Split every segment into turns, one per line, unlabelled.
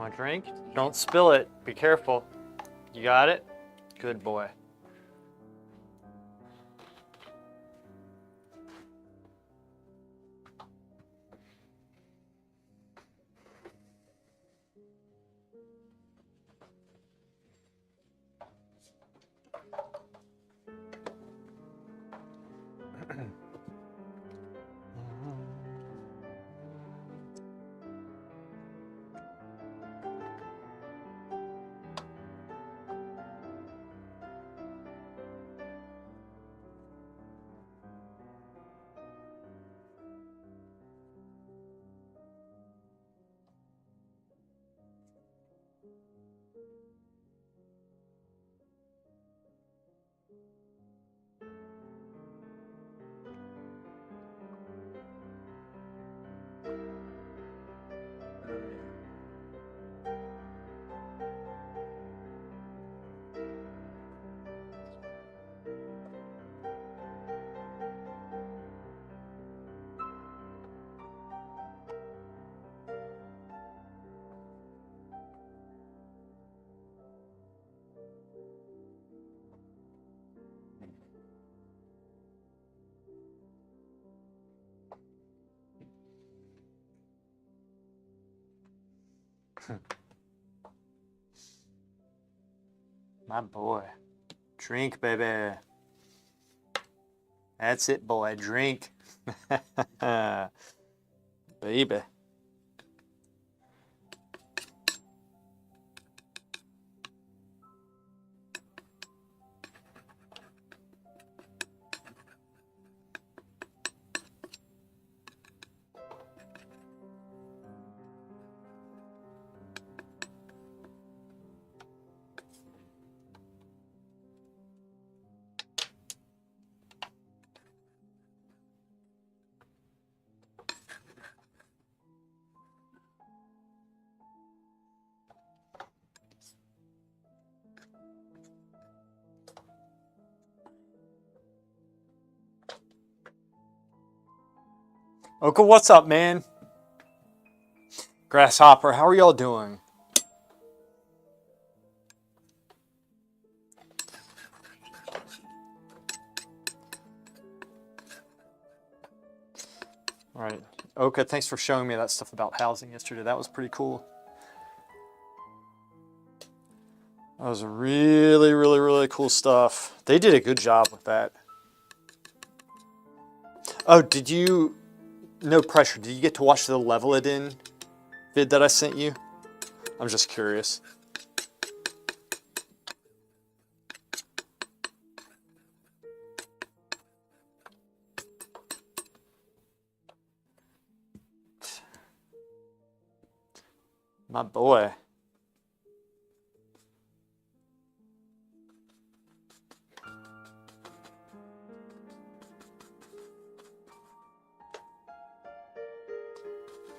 My drink? Don't spill it. Be careful. You got it? Good boy. My boy. Drink, baby. That's it, boy. Drink. Baby. Oka, what's up, man? Grasshopper, how are y'all doing? All right. Oka, thanks for showing me that stuff about housing yesterday. That was pretty cool. That was really, really, really cool stuff. They did a good job with that. Oh, did you... No pressure. Did you get to watch the Level It In vid that I sent you? I'm just curious. My boy.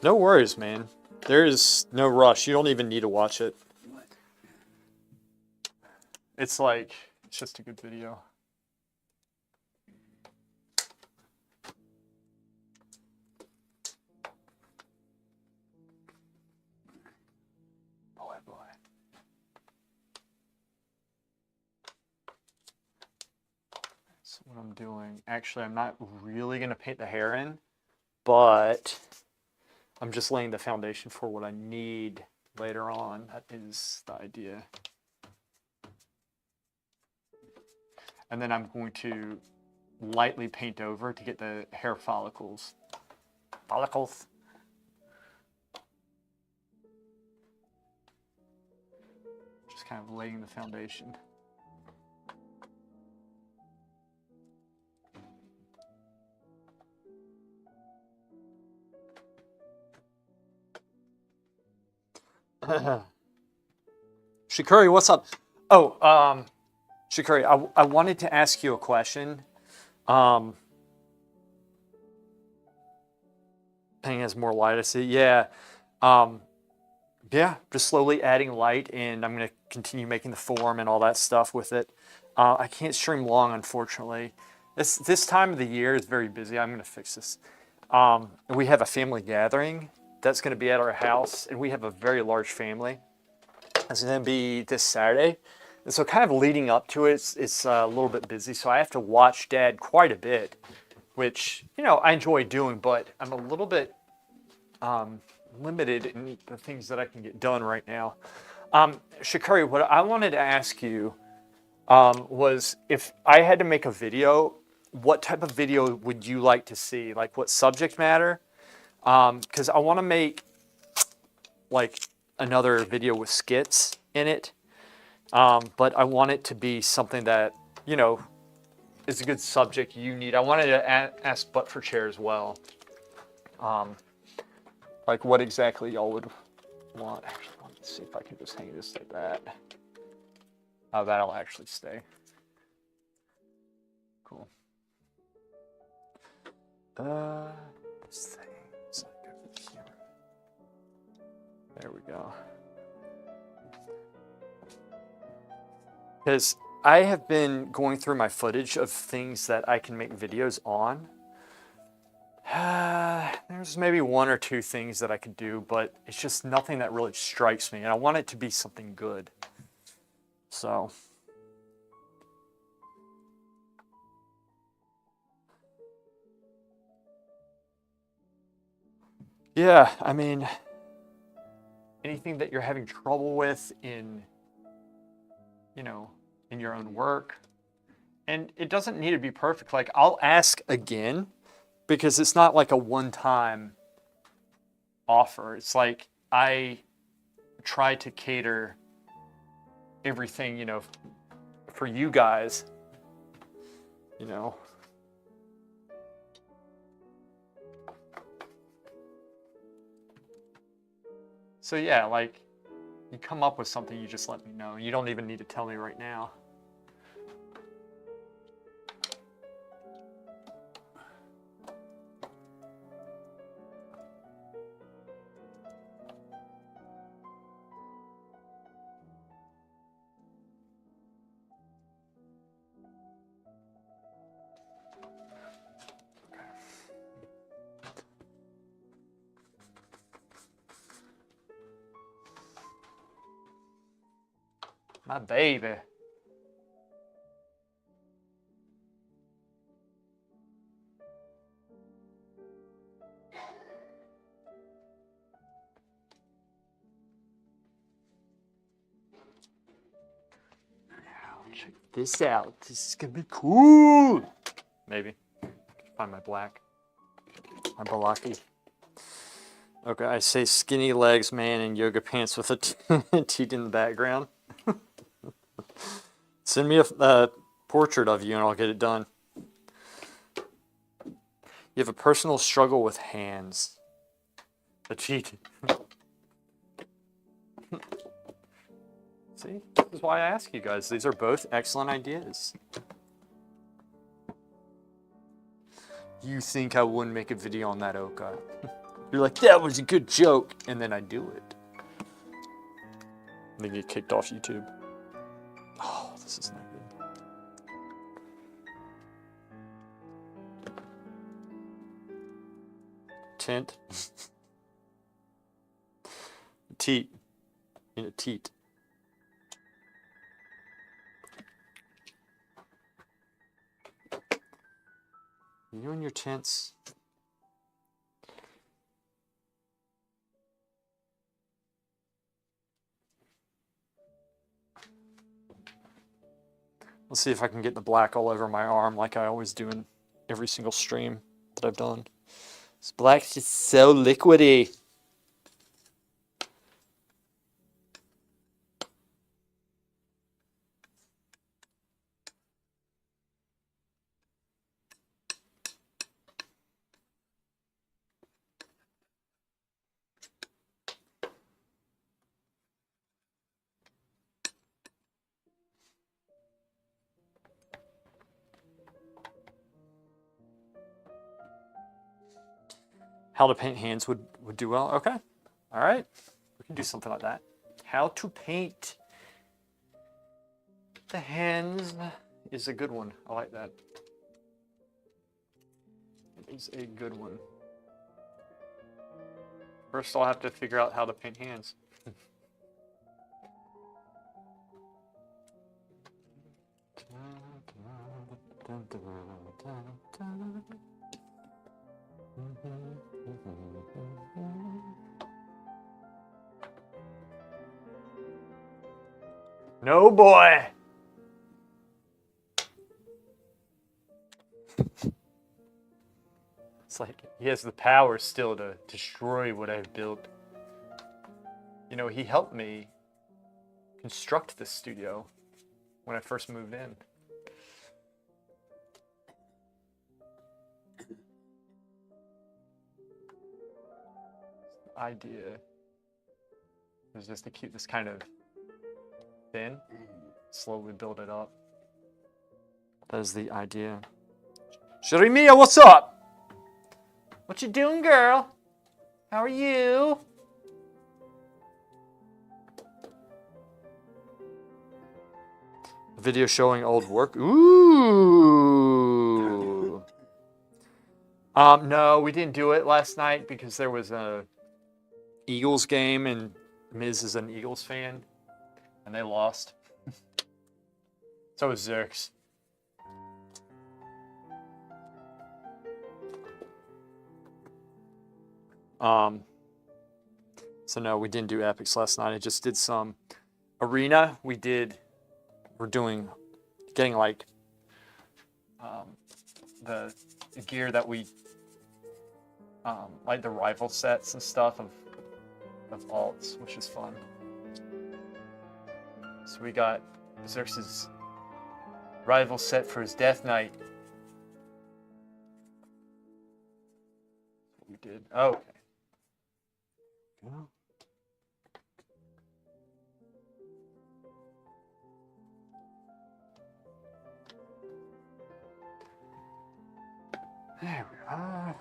No worries, man. There is no rush. You don't even need to watch it. It's like, it's just a good video. Boy, boy. So what I'm doing, actually, I'm not really going to paint the hair in, but I'm just laying the foundation for what I need later on. That is the idea. And then I'm going to lightly paint over to get the hair follicles. Follicles. Just kind of laying the foundation. Shikari, what's up? Oh, Shikari, I wanted to ask you a question. Painting has more light, I see. Yeah. Yeah, just slowly adding light, and I'm going to continue making the form and all that stuff with it. I can't stream long, unfortunately. This time of the year is very busy. I'm going to fix this. We have a family gathering that's going to be at our house, and we have a very large family. It's going to be this Saturday. And so kind of leading up to it, it's a little bit busy. So I have to watch Dad quite a bit, which, you know, I enjoy doing, but I'm a little bit limited in the things that I can get done right now. Sha'Carri, what I wanted to ask you was if I had to make a video, what type of video would you like to see? Like what subject matter? Because I want to make like another video with skits in it. But I want it to be something that, you know, is a good subject you need. I wanted to ask Butt for Chair as well. Like what exactly y'all would want. Actually, let's see if I can just hang this like that. Oh, that'll actually stay. Cool. This thing. It's not good for the camera. There we go. Because I have been going through my footage of things that I can make videos on. There's maybe one or two things that I could do, but it's just nothing that really strikes me, and I want it to be something good. So. Yeah, I mean, anything that you're having trouble with in, you know, in your own work. And it doesn't need to be perfect. Like, I'll ask again because it's not like a one-time offer. It's like I try to cater everything, you know, for you guys, you know. So yeah, like, you come up with something, you just let me know. You don't even need to tell me right now. My baby. Check this out. This is gonna be cool. Maybe. Find my black. My balaki. Okay, I say skinny legs man in yoga pants with a teat in the background. Send me a portrait of you and I'll get it done. You have a personal struggle with hands. A cheat. See, this is why I ask you guys. These are both excellent ideas. You think I wouldn't make a video on that, Oka? You're like, that was a good joke, and then I do it. And then get kicked off YouTube. Oh, this is not good. Tint. Teat. In a teat. You and your tints. Let's see if I can get the black all over my arm like I always do in every single stream that I've done. This black's just so liquidy. How to paint hands would do well. Okay. All right. We can do something like that. How to paint the hands is a good one. I like that. It is a good one. First, I'll have to figure out how to paint hands. No, boy! It's like he has the power still to destroy what I've built. You know, he helped me construct this studio when I first moved in. The idea was just to keep this kind of thin, slowly build it up. That is the idea. Jeremiah, what's up? What you doing, girl? How are you? A video showing old work. Ooh. No, we didn't do it last night because there was a Eagles game and Miz is an Eagles fan and they lost. So was Zerks. So no, we didn't do epics last night. I just did some arena. We're getting like the gear that we like the rival sets and stuff of alts, which is fun. So we got Xerxes' rival set for his Death Knight. What we did. Oh, okay. Yeah. There we are.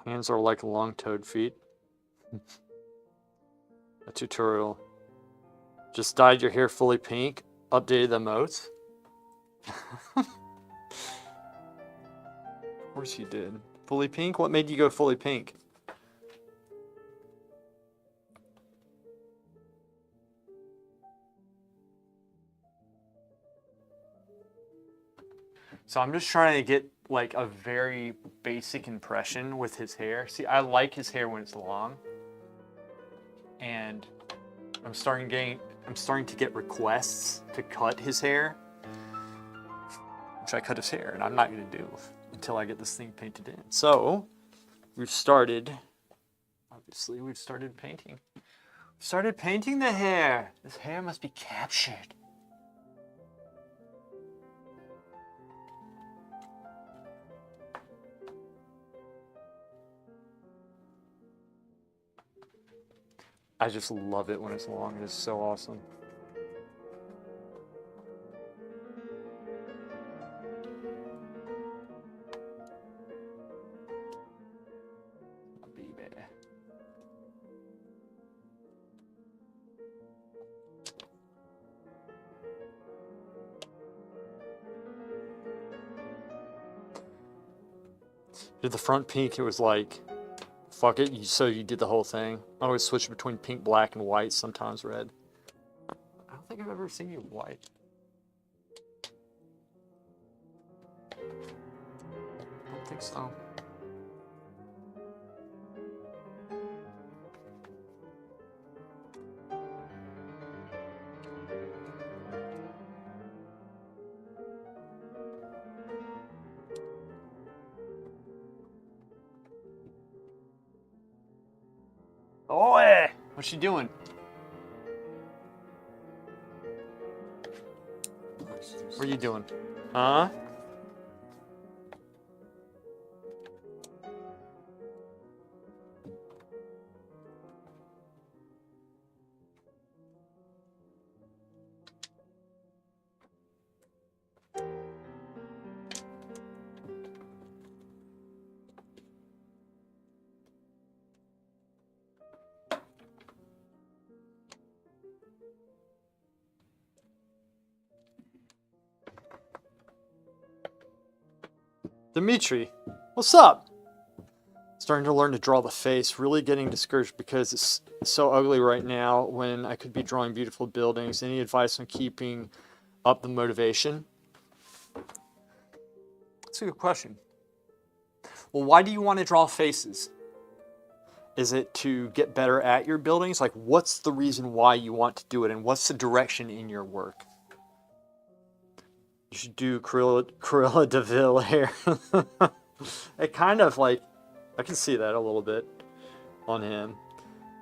Hands are like long-toed feet. A tutorial. Just dyed your hair fully pink. Updated the modes. Of course you did. Fully pink? What made you go fully pink? So I'm just trying to get like a very basic impression with his hair. See, I like his hair when it's long. And I'm starting to get requests to cut his hair. Which I cut his hair, and I'm not gonna do until I get this thing painted in. So we've started painting. We've started painting the hair. This hair must be captured. I just love it when it's long. It is so awesome. Baby. Did the front pink, it was like, fuck it, so you did the whole thing. I always switch between pink, black, and white, sometimes red. I don't think I've ever seen you white. I don't think so. Oi! What's she doing? What are you doing? Huh? Dimitri, what's up? Starting to learn to draw the face, really getting discouraged because it's so ugly right now when I could be drawing beautiful buildings. Any advice on keeping up the motivation? That's a good question. Well, why do you want to draw faces? Is it to get better at your buildings? Like, what's the reason why you want to do it, and what's the direction in your work? You should do Cruella de Vil hair. It kind of like, I can see that a little bit on him.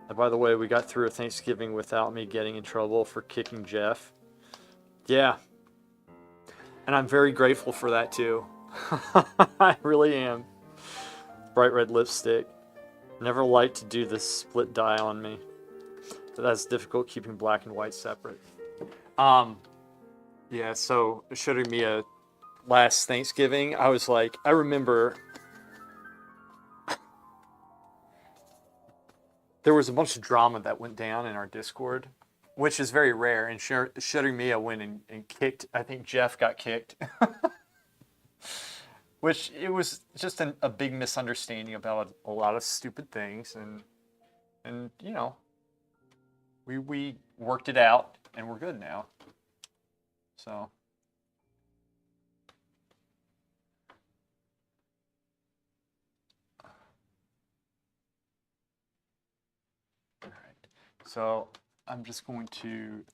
And by the way, we got through a Thanksgiving without me getting in trouble for kicking Jeff. Yeah. And I'm very grateful for that too. I really am. Bright red lipstick. Never liked to do this split dye on me. But that's difficult keeping black and white separate. Yeah, so showing me a last Thanksgiving, I was like, I remember there was a bunch of drama that went down in our Discord, which is very rare. And Shudder went and kicked, I think Jeff got kicked. Which it was just a big misunderstanding about a lot of stupid things. And you know, we worked it out and we're good now. So. So I'm just going to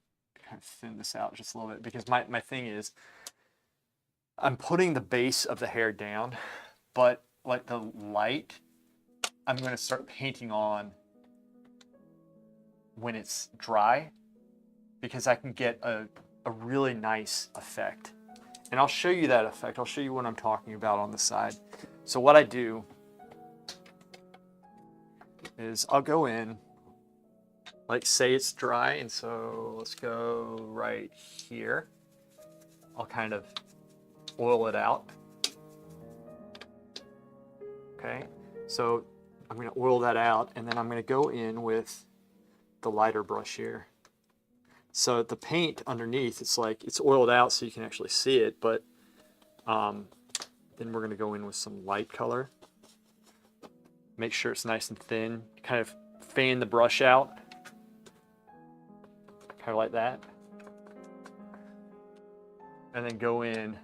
kind of thin this out just a little bit because my thing is I'm putting the base of the hair down, but like the light, I'm going to start painting on when it's dry because I can get a really nice effect. And I'll show you that effect. I'll show you what I'm talking about on the side. So what I do is I'll go in, like say it's dry, and so let's go right here. I'll kind of oil it out. Okay, so I'm going to oil that out, and then I'm going to go in with the lighter brush here. So the paint underneath, it's like it's oiled out so you can actually see it, but then we're going to go in with some light color. Make sure it's nice and thin. Kind of fan the brush out. Kind of like that. And then go in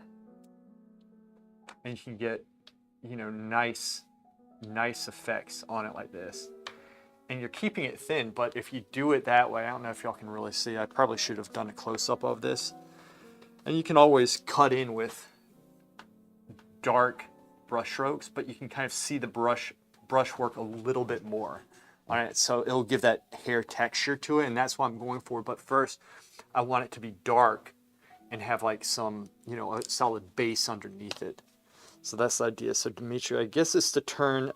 and you can get, you know, nice effects on it like this. And you're keeping it thin, but if you do it that way, I don't know if y'all can really see, I probably should have done a close-up of this. And you can always cut in with dark brush strokes, but you can kind of see the brushwork a little bit more. All right, so it'll give that hair texture to it, and that's what I'm going for. But first, I want it to be dark and have like some, you know, a solid base underneath it. So that's the idea. So Dimitri, I guess it's to turn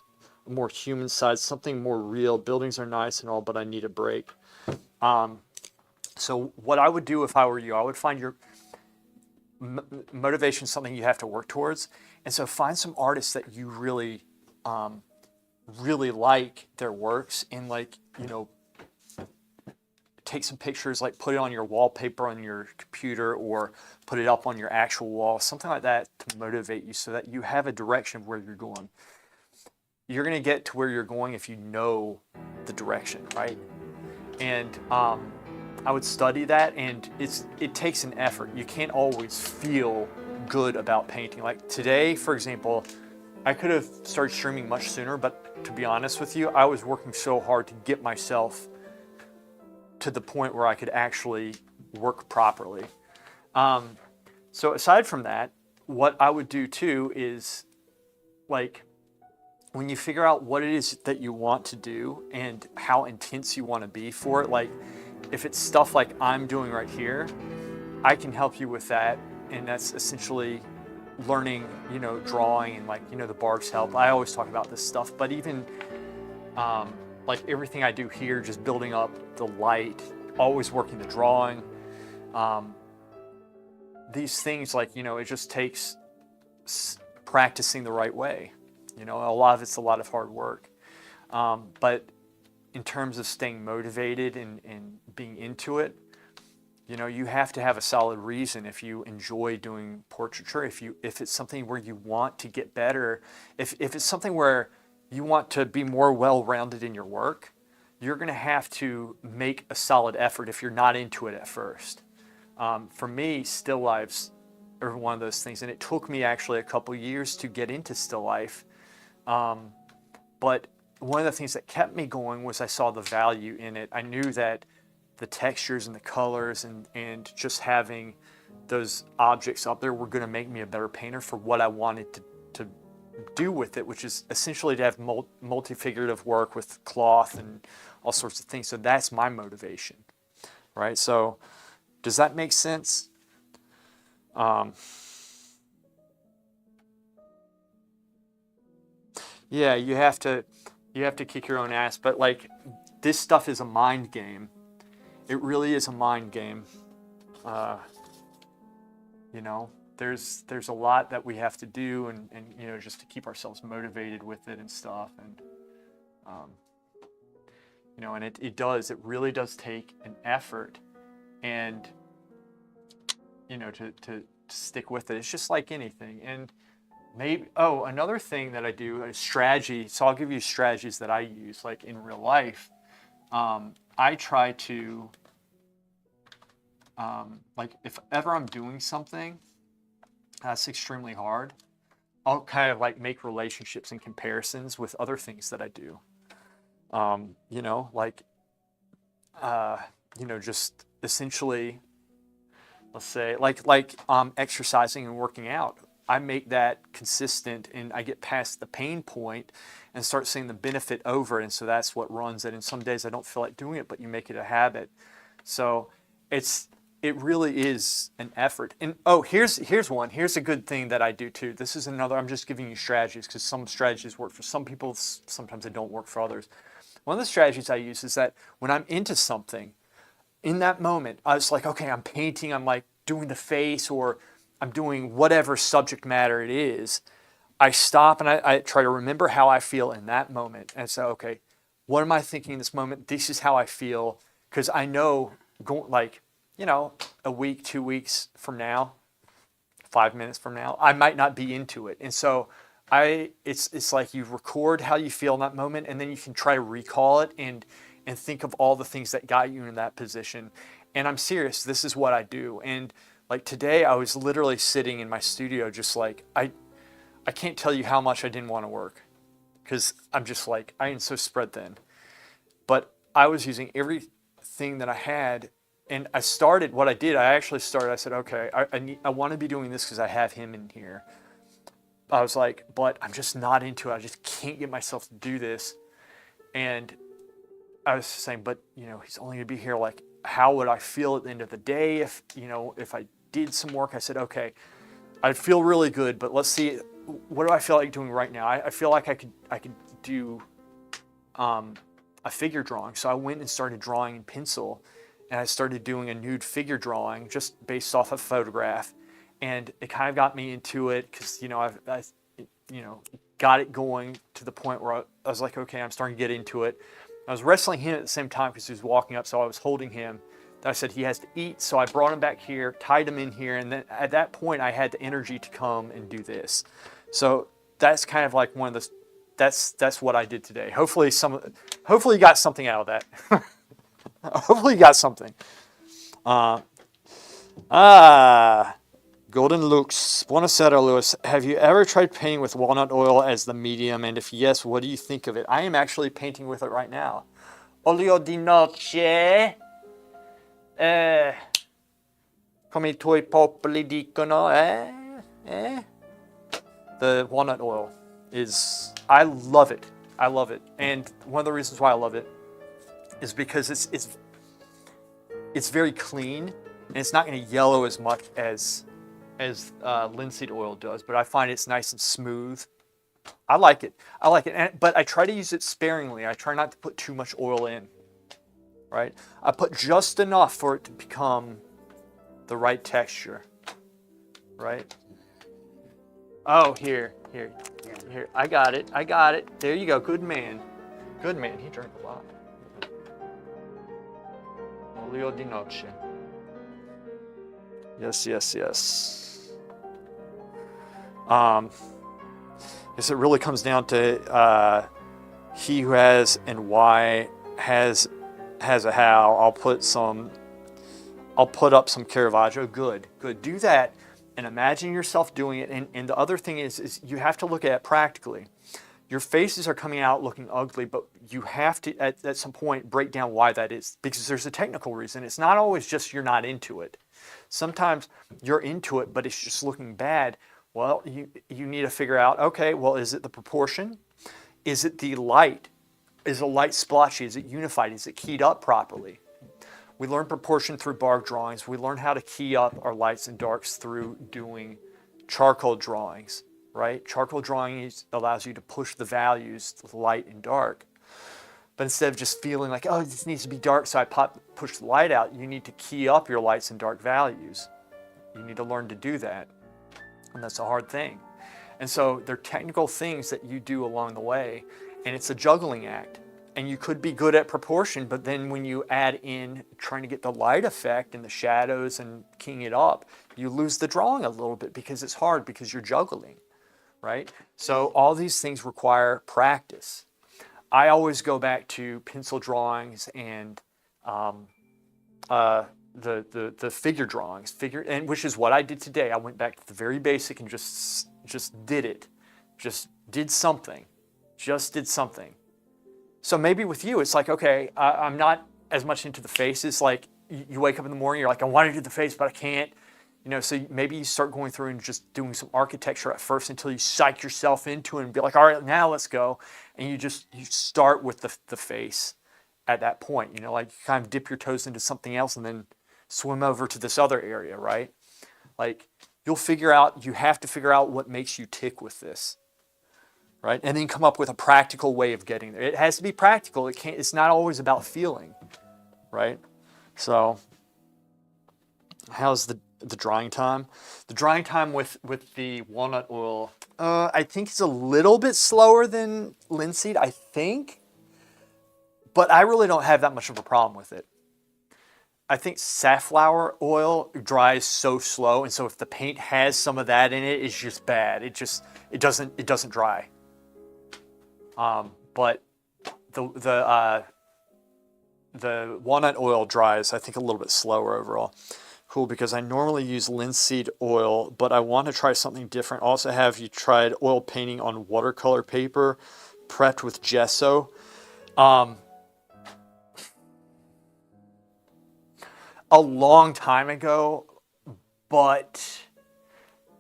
a more human side, something more real. Buildings are nice and all, but I need a break. So what I would do if I were you, I would find your motivation something you have to work towards. And so find some artists that you really like their works, and like, you know, take some pictures, like put it on your wallpaper on your computer or put it up on your actual wall, something like that to motivate you so that you have a direction of where you're going. You're going to get to where you're going if you know the direction, right? And I would study that, and it takes an effort. You can't always feel good about painting. Like today, for example, I could have started streaming much sooner, but to be honest with you, I was working so hard to get myself to the point where I could actually work properly. So aside from that, what I would do too is, like, when you figure out what it is that you want to do and how intense you want to be for it, like if it's stuff like I'm doing right here, I can help you with that. And that's essentially learning, you know, drawing, and like, you know, the barbs help. I always talk about this stuff, but even like everything I do here, just building up the light, always working the drawing. These things, like, you know, it just takes practicing the right way. You know, a lot of it's a lot of hard work. But in terms of staying motivated and being into it, you know, you have to have a solid reason. If you enjoy doing portraiture, if it's something where you want to get better, if it's something where you want to be more well-rounded in your work, you're going to have to make a solid effort if you're not into it at first. For me, still lifes are one of those things, and it took me actually a couple years to get into still life. But one of the things that kept me going was I saw the value in it. I knew that the textures and the colors and just having those objects up there were going to make me a better painter for what I wanted to do with it, which is essentially to have multi-figurative work with cloth and all sorts of things. So that's my motivation, right? So does that make sense? Yeah, you have to kick your own ass, but like this stuff is a mind game. It really is a mind game. You know, there's a lot that we have to do and you know, just to keep ourselves motivated with it and stuff. And you know, and it really does take an effort and you know, to stick with it. It's just like anything. And maybe, another thing that I do is strategy. So I'll give you strategies that I use, like in real life. I try to, like if ever I'm doing something that's extremely hard, I'll kind of like make relationships and comparisons with other things that I do. You know, like, you know, just essentially, let's say like exercising and working out. I make that consistent and I get past the pain point and start seeing the benefit over it. And so that's what runs it. And some days I don't feel like doing it, but you make it a habit. So it really is an effort. And here's one. Here's a good thing that I do too. This is another, I'm just giving you strategies because some strategies work for some people. Sometimes they don't work for others. One of the strategies I use is that when I'm into something, in that moment, I was like, okay, I'm painting, I'm like doing the face or I'm doing whatever subject matter it is. I stop and I try to remember how I feel in that moment and say, okay, what am I thinking in this moment? This is how I feel. Because I know, like, you know, a week, 2 weeks from now, 5 minutes from now, I might not be into it. And so it's like you record how you feel in that moment and then you can try to recall it and think of all the things that got you in that position. And I'm serious, this is what I do. And like today, I was literally sitting in my studio just like, I can't tell you how much I didn't want to work because I'm just like, I am so spread thin. But I was using everything that I had and I started, what I did, I said, okay, I want to be doing this because I have him in here. I was like, but I'm just not into it. I just can't get myself to do this. And I was saying, but you know, he's only gonna be here. Like, how would I feel at the end of the day if, you know, if I did some work? I said, okay, I'd feel really good, but let's see, what do I feel like doing right now? I feel like I could do a figure drawing. So I went and started drawing in pencil, and I started doing a nude figure drawing just based off a photograph, and it kind of got me into it because you know I you know got it going to the point where I was like, okay, I'm starting to get into it. I was wrestling him at the same time because he was walking up, so I was holding him. I said he has to eat, so I brought him back here, tied him in here, and then at that point I had the energy to come and do this. So that's kind of like one of the, that's what I did today. Hopefully you got something out of that. Hopefully you got something. Golden Lux. Buonasera, Lewis. Have you ever tried painting with walnut oil as the medium? And if yes, what do you think of it? I am actually painting with it right now. Olio di noce. Come I tuoi popoli dicono, The walnut oil is, I love it. I love it. And one of the reasons why I love it is because it's very clean and it's not going to yellow as much as linseed oil does, but I find it's nice and smooth. I like it. But I try to use it sparingly. I try not to put too much oil in, right? I put just enough for it to become the right texture, right? Oh, here. I got it. There you go. Good man. He drank a lot. Olio di noce. Yes. Guess it really comes down to He who has and why has a how. I'll put up some Caravaggio. Good. Do that and imagine yourself doing it. And the other thing is you have to look at it practically. Your faces are coming out looking ugly, but you have to, at some point, break down why that is, because there's a technical reason. It's not always just you're not into it. Sometimes you're into it, but it's just looking bad. Well, you need to figure out, okay, well, is it the proportion? Is it the light? Is the light splotchy? Is it unified? Is it keyed up properly? We learn proportion through bar drawings. We learn how to key up our lights and darks through doing charcoal drawings. Right? Charcoal drawing allows you to push the values, the light and dark. But instead of just feeling like, oh, this needs to be dark, so I push the light out, you need to key up your lights and dark values. You need to learn to do that. And that's a hard thing. And so there are technical things that you do along the way, and it's a juggling act. And you could be good at proportion, but then when you add in trying to get the light effect and the shadows and keying it up, you lose the drawing a little bit because it's hard, because you're juggling. Right? So all these things require practice. I always go back to pencil drawings and the figure drawings, and which is what I did today. I went back to the very basic and just did it, just did something. So maybe with you, it's like, okay, I'm not as much into the faces. Like you wake up in the morning, you're like, I want to do the face, but I can't. So maybe you start going through and just doing some architecture at first until you psych yourself into it and be like, all right, now let's go. And you start with the face at that point. Like you kind of dip your toes into something else and then swim over to this other area, right? Like you have to figure out what makes you tick with this, right? And then come up with a practical way of getting there. It has to be practical. It's not always about feeling, right? So how's the drying time? The drying time with the walnut oil, I think it's a little bit slower than linseed, I think. But I really don't have that much of a problem with it. I think safflower oil dries so slow, and so if the paint has some of that in it, it's just bad. It doesn't dry. But the walnut oil dries, I think, a little bit slower overall. Cool, because I normally use linseed oil, but I want to try something different. Also, have you tried oil painting on watercolor paper, prepped with gesso? A long time ago, but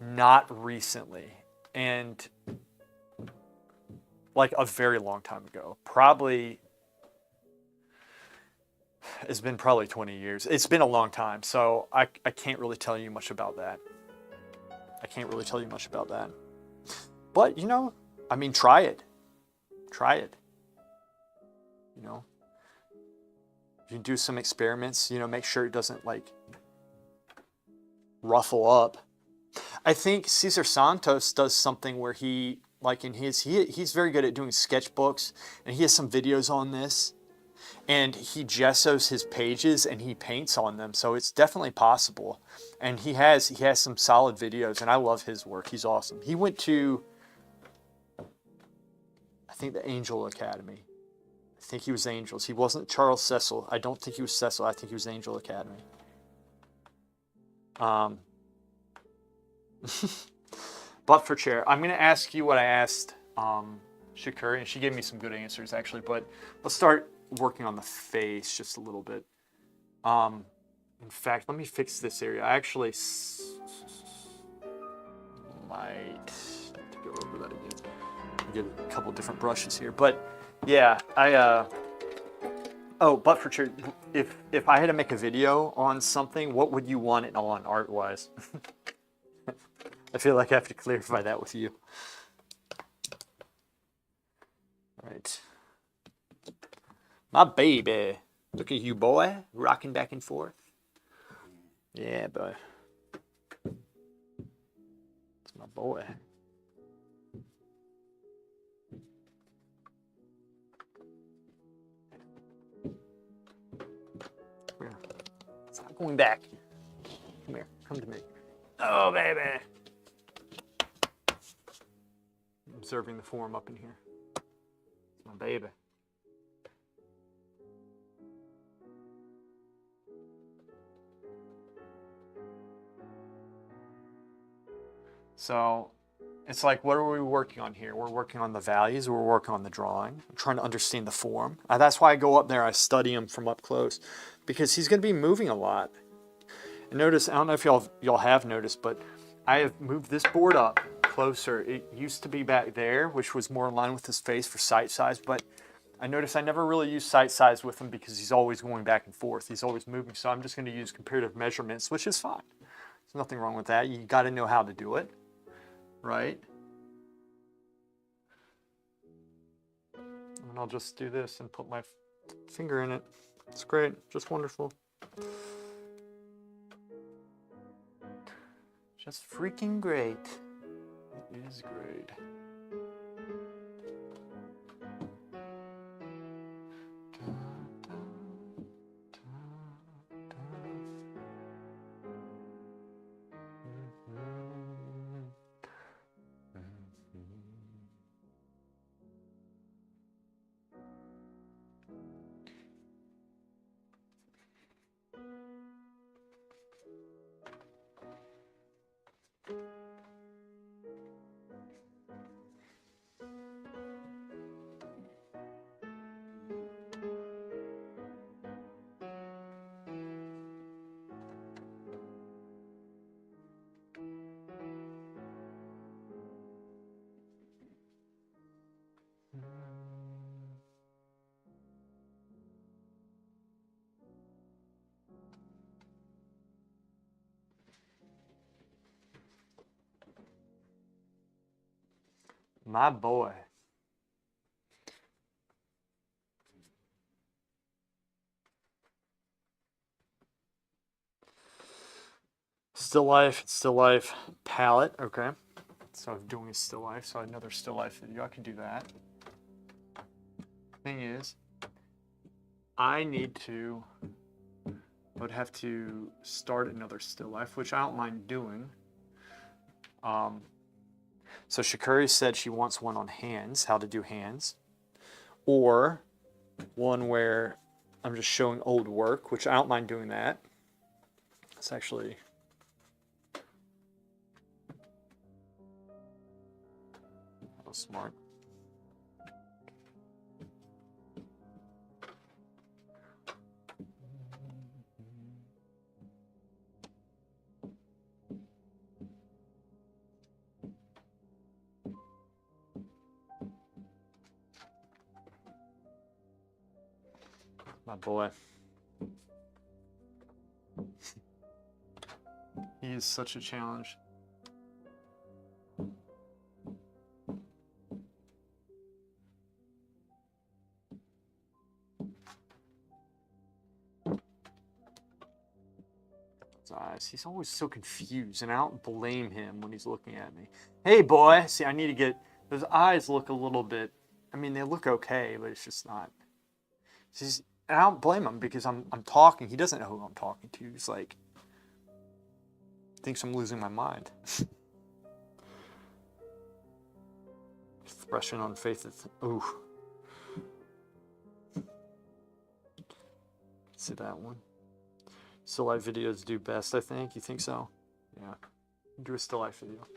not recently. And like a very long time ago. It's been probably 20 years. It's been a long time, so I can't really tell you much about that. But, try it. You can do some experiments, make sure it doesn't, ruffle up. I think Cesar Santos does something where he's very good at doing sketchbooks, and he has some videos on this. And he gessos his pages and he paints on them, so it's definitely possible. And he has some solid videos, and I love his work. He's awesome. He went to, I think, the Angel Academy. I think he was Angels. He wasn't Charles Cecil. I don't think he was Cecil. I think he was Angel Academy. But for chair, I'm going to ask you what I asked Shakuri, and she gave me some good answers actually. But let's start working on the face just a little bit. In fact, let me fix this area. I actually might have to go over that again. Get a couple different brushes here, but yeah, but for sure, if I had to make a video on something, what would you want it on art-wise? I feel like I have to clarify that with you. All right. My baby. Look at you, boy. Rocking back and forth. Yeah, boy. It's my boy. Stop going back. Come here. Come to me. Oh, baby. Observing the form up in here. My baby. So it's like, what are we working on here? We're working on the values, we're working on the drawing. I'm trying to understand the form. That's why I go up there, I study him from up close, because he's going to be moving a lot. And notice, I don't know if y'all have noticed, but I have moved this board up closer. It used to be back there, which was more in line with his face for sight size, but I noticed I never really use sight size with him because he's always going back and forth. He's always moving, so I'm just going to use comparative measurements, which is fine. There's nothing wrong with that. You got to know how to do it, right? And I'll just do this and put my finger in it. It's great, just wonderful. Just freaking great. It is great. My boy. Still life palette, okay. So I'm doing a still life, so another still life video, I can do that. Thing is, I would have to start another still life, which I don't mind doing. So Shakuri said she wants one on hands, how to do hands, or one where I'm just showing old work, which I don't mind doing that. It's actually that was smart. My boy. He is such a challenge. His eyes. He's always so confused, and I don't blame him when he's looking at me. Hey, boy. See, I need to get those eyes look a little bit. I mean, they look okay, but it's just not. And I don't blame him because I'm talking. He doesn't know who I'm talking to. He's like, thinks I'm losing my mind. Expression on faith. Ooh. See that one? Still life videos do best, I think. You think so? Yeah. Do a still life video.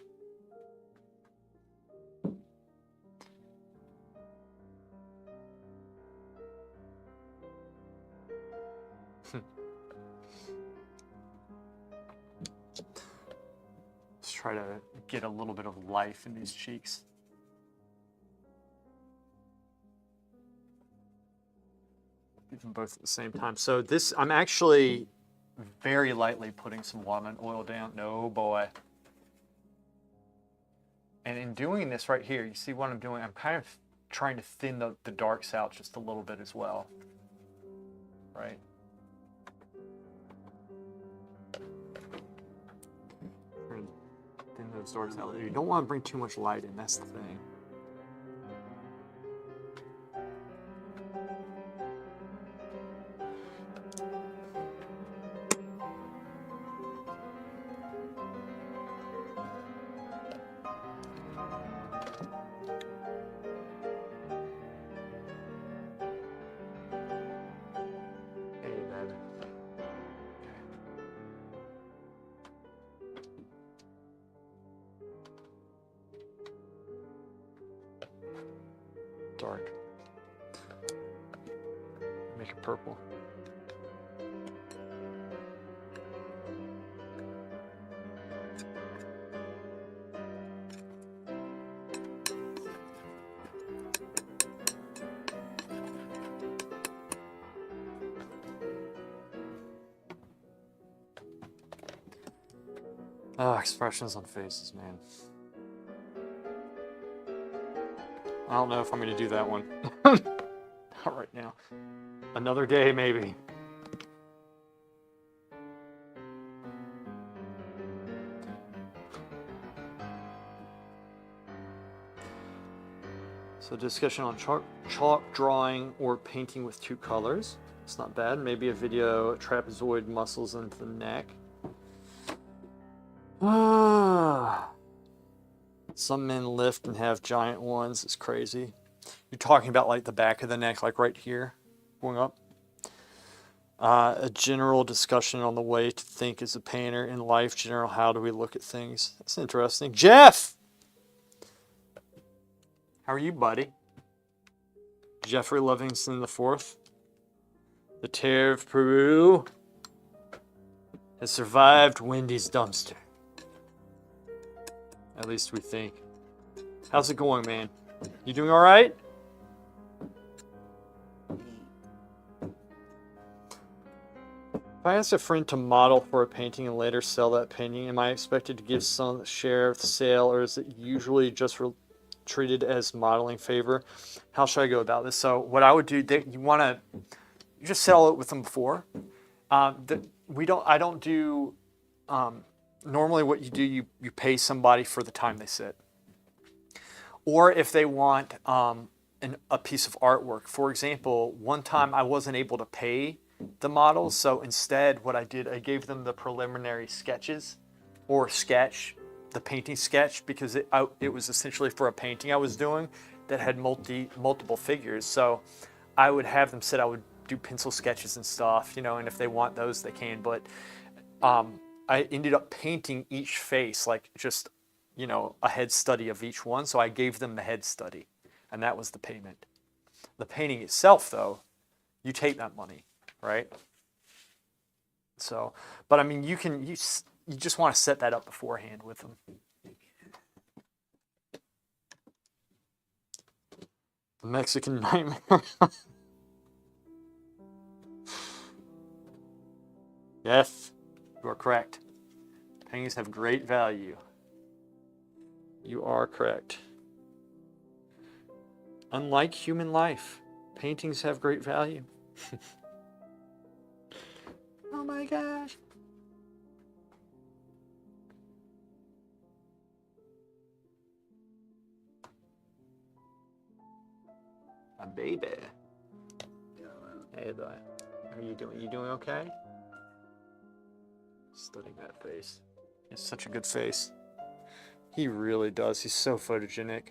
Let's try to get a little bit of life in these cheeks. Do them both at the same time. So this, I'm actually very lightly putting some watermelon oil down. No, boy. And in doing this right here, you see what I'm doing? I'm kind of trying to thin the darks out just a little bit as well. Right? Thin those darks out. You don't want to bring too much light in, that's the thing. dark. Make it purple. Ah, expressions on faces, man. I don't know if I'm gonna do that one. Not right now. Another day, maybe. So discussion on chalk drawing or painting with two colors. It's not bad. Maybe a video, trapezoid muscles into the neck. Some men lift and have giant ones. It's crazy. You're talking about like the back of the neck, like right here, going up. A general discussion on the way to think as a painter in life. General, how do we look at things? That's interesting. Jeff! How are you, buddy? Jeffrey Livingston IV. The terror of Peru has survived Wendy's dumpster. At least we think. How's it going, man? You doing all right? If I ask a friend to model for a painting and later sell that painting, am I expected to give some share of the sale, or is it usually just treated as modeling favor? How should I go about this? So what I would do, you just sell it with them before. I don't do. Normally, what you do, you pay somebody for the time they sit, or if they want a piece of artwork. For example, one time I wasn't able to pay the models, so instead what I did, I gave them the preliminary sketches or sketch, the painting sketch, because it was essentially for a painting I was doing that had multiple figures. So I would have them sit, I would do pencil sketches and stuff, and if they want those, they can. But I ended up painting each face, like just, a head study of each one. So I gave them the head study, and that was the payment. The painting itself, though, you take that money, right? So, but I mean, you just want to set that up beforehand with them. The Mexican nightmare. Yes, you are correct. Paintings have great value. You are correct. Unlike human life, paintings have great value. Oh my gosh. My baby. Hey there. How are you doing? You doing okay? Studying that face. It's such a good face. He really does. He's so photogenic.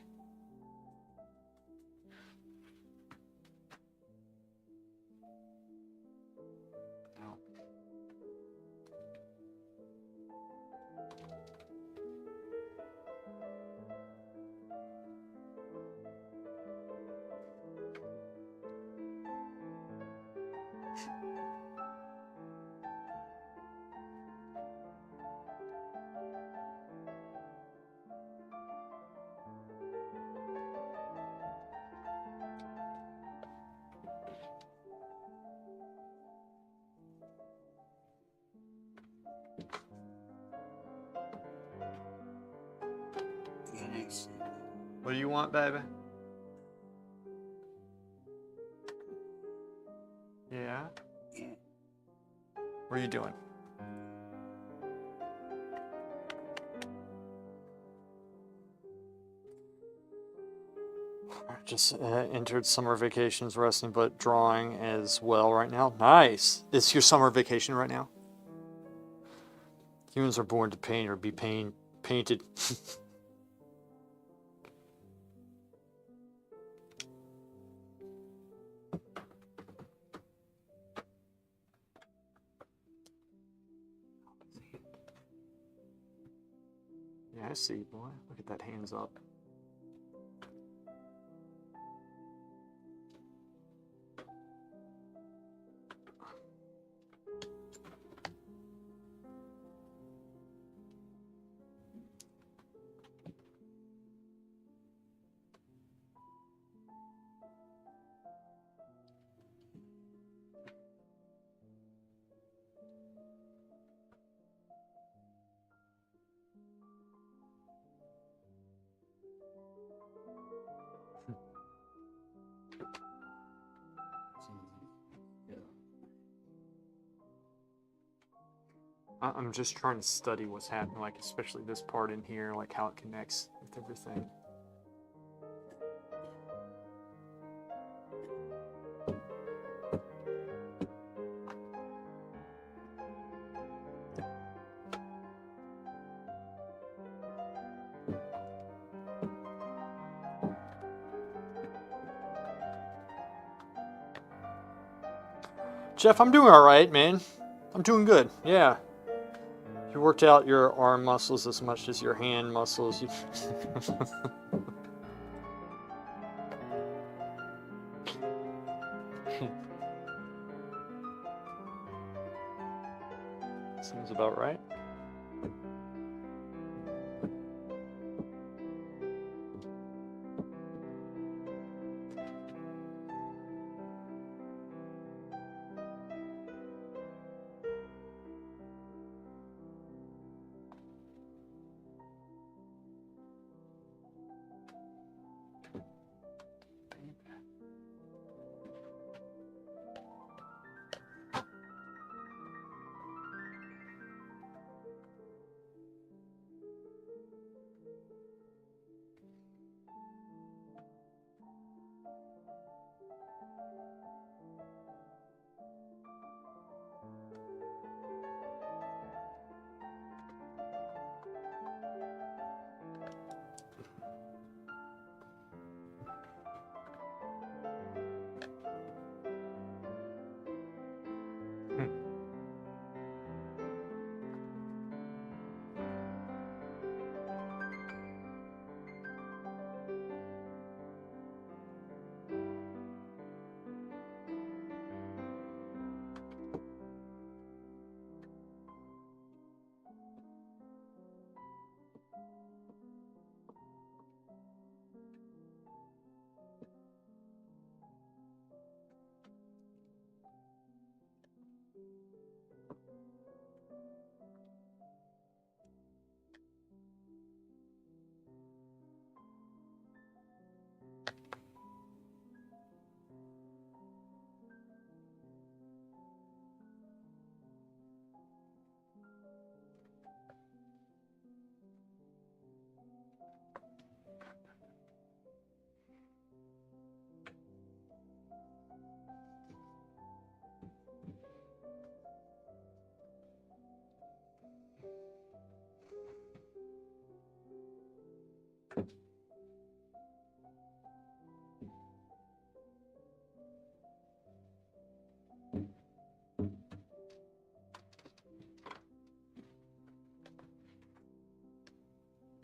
What do you want, baby? Yeah? What are you doing? Just entered summer vacations, resting, but drawing as well right now. Nice. It's your summer vacation right now? Humans are born to paint or be painted. Yeah, I see, boy. Look at that hands up. I'm just trying to study what's happening, like especially this part in here, like how it connects with everything. Jeff, I'm doing all right, man. I'm doing good. Yeah. You worked out your arm muscles as much as your hand muscles. Seems about right.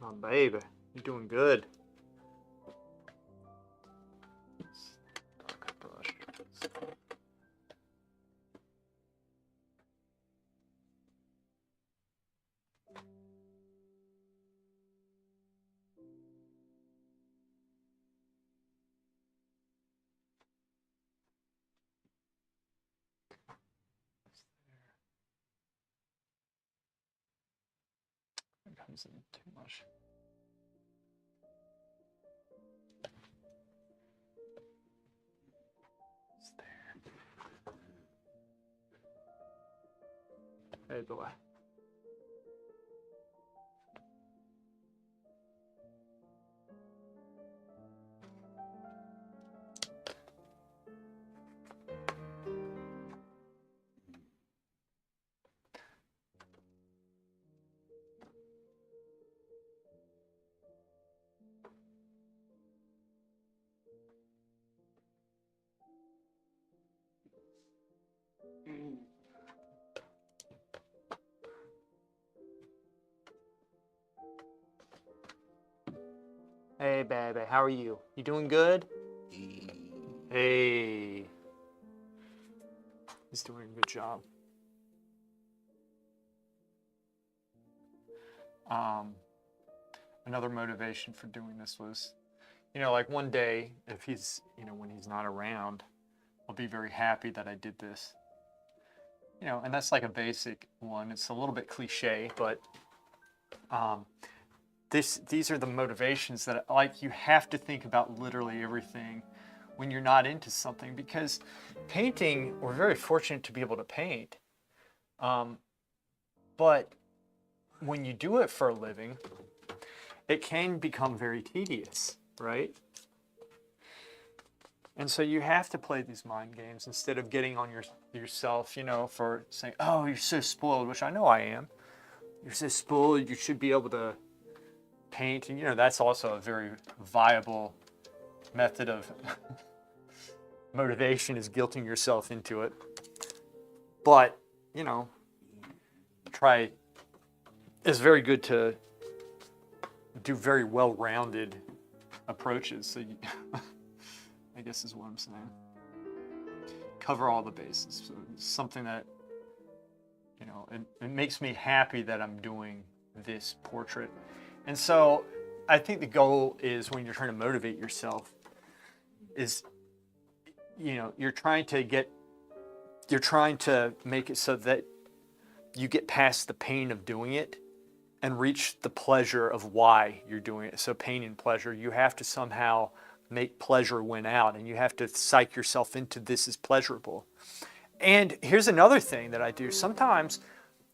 Oh, baby, you're doing good. Darker brush. It comes in too much. It's there. Hey, boy. Hey, baby, how are you? You doing good? Hey. He's doing a good job. Another motivation for doing this was, like one day, if he's, when he's not around, I'll be very happy that I did this. And that's like a basic one. It's a little bit cliche, but these are the motivations that, like, you have to think about literally everything when you're not into something, because painting, we're very fortunate to be able to paint. But when you do it for a living, it can become very tedious, right? And so you have to play these mind games instead of getting on yourself, for saying, oh, you're so spoiled, which I know I am. You're so spoiled, you should be able to paint. And, that's also a very viable method of motivation, is guilting yourself into it. But, it's very good to do very well-rounded approaches. So I guess is what I'm saying. Cover all the bases. So it's something that, it makes me happy that I'm doing this portrait. And so I think the goal is, when you're trying to motivate yourself, is, you're trying to make it so that you get past the pain of doing it and reach the pleasure of why you're doing it. So pain and pleasure, you have to somehow make pleasure win out, and you have to psych yourself into this is pleasurable. And here's another thing that I do. Sometimes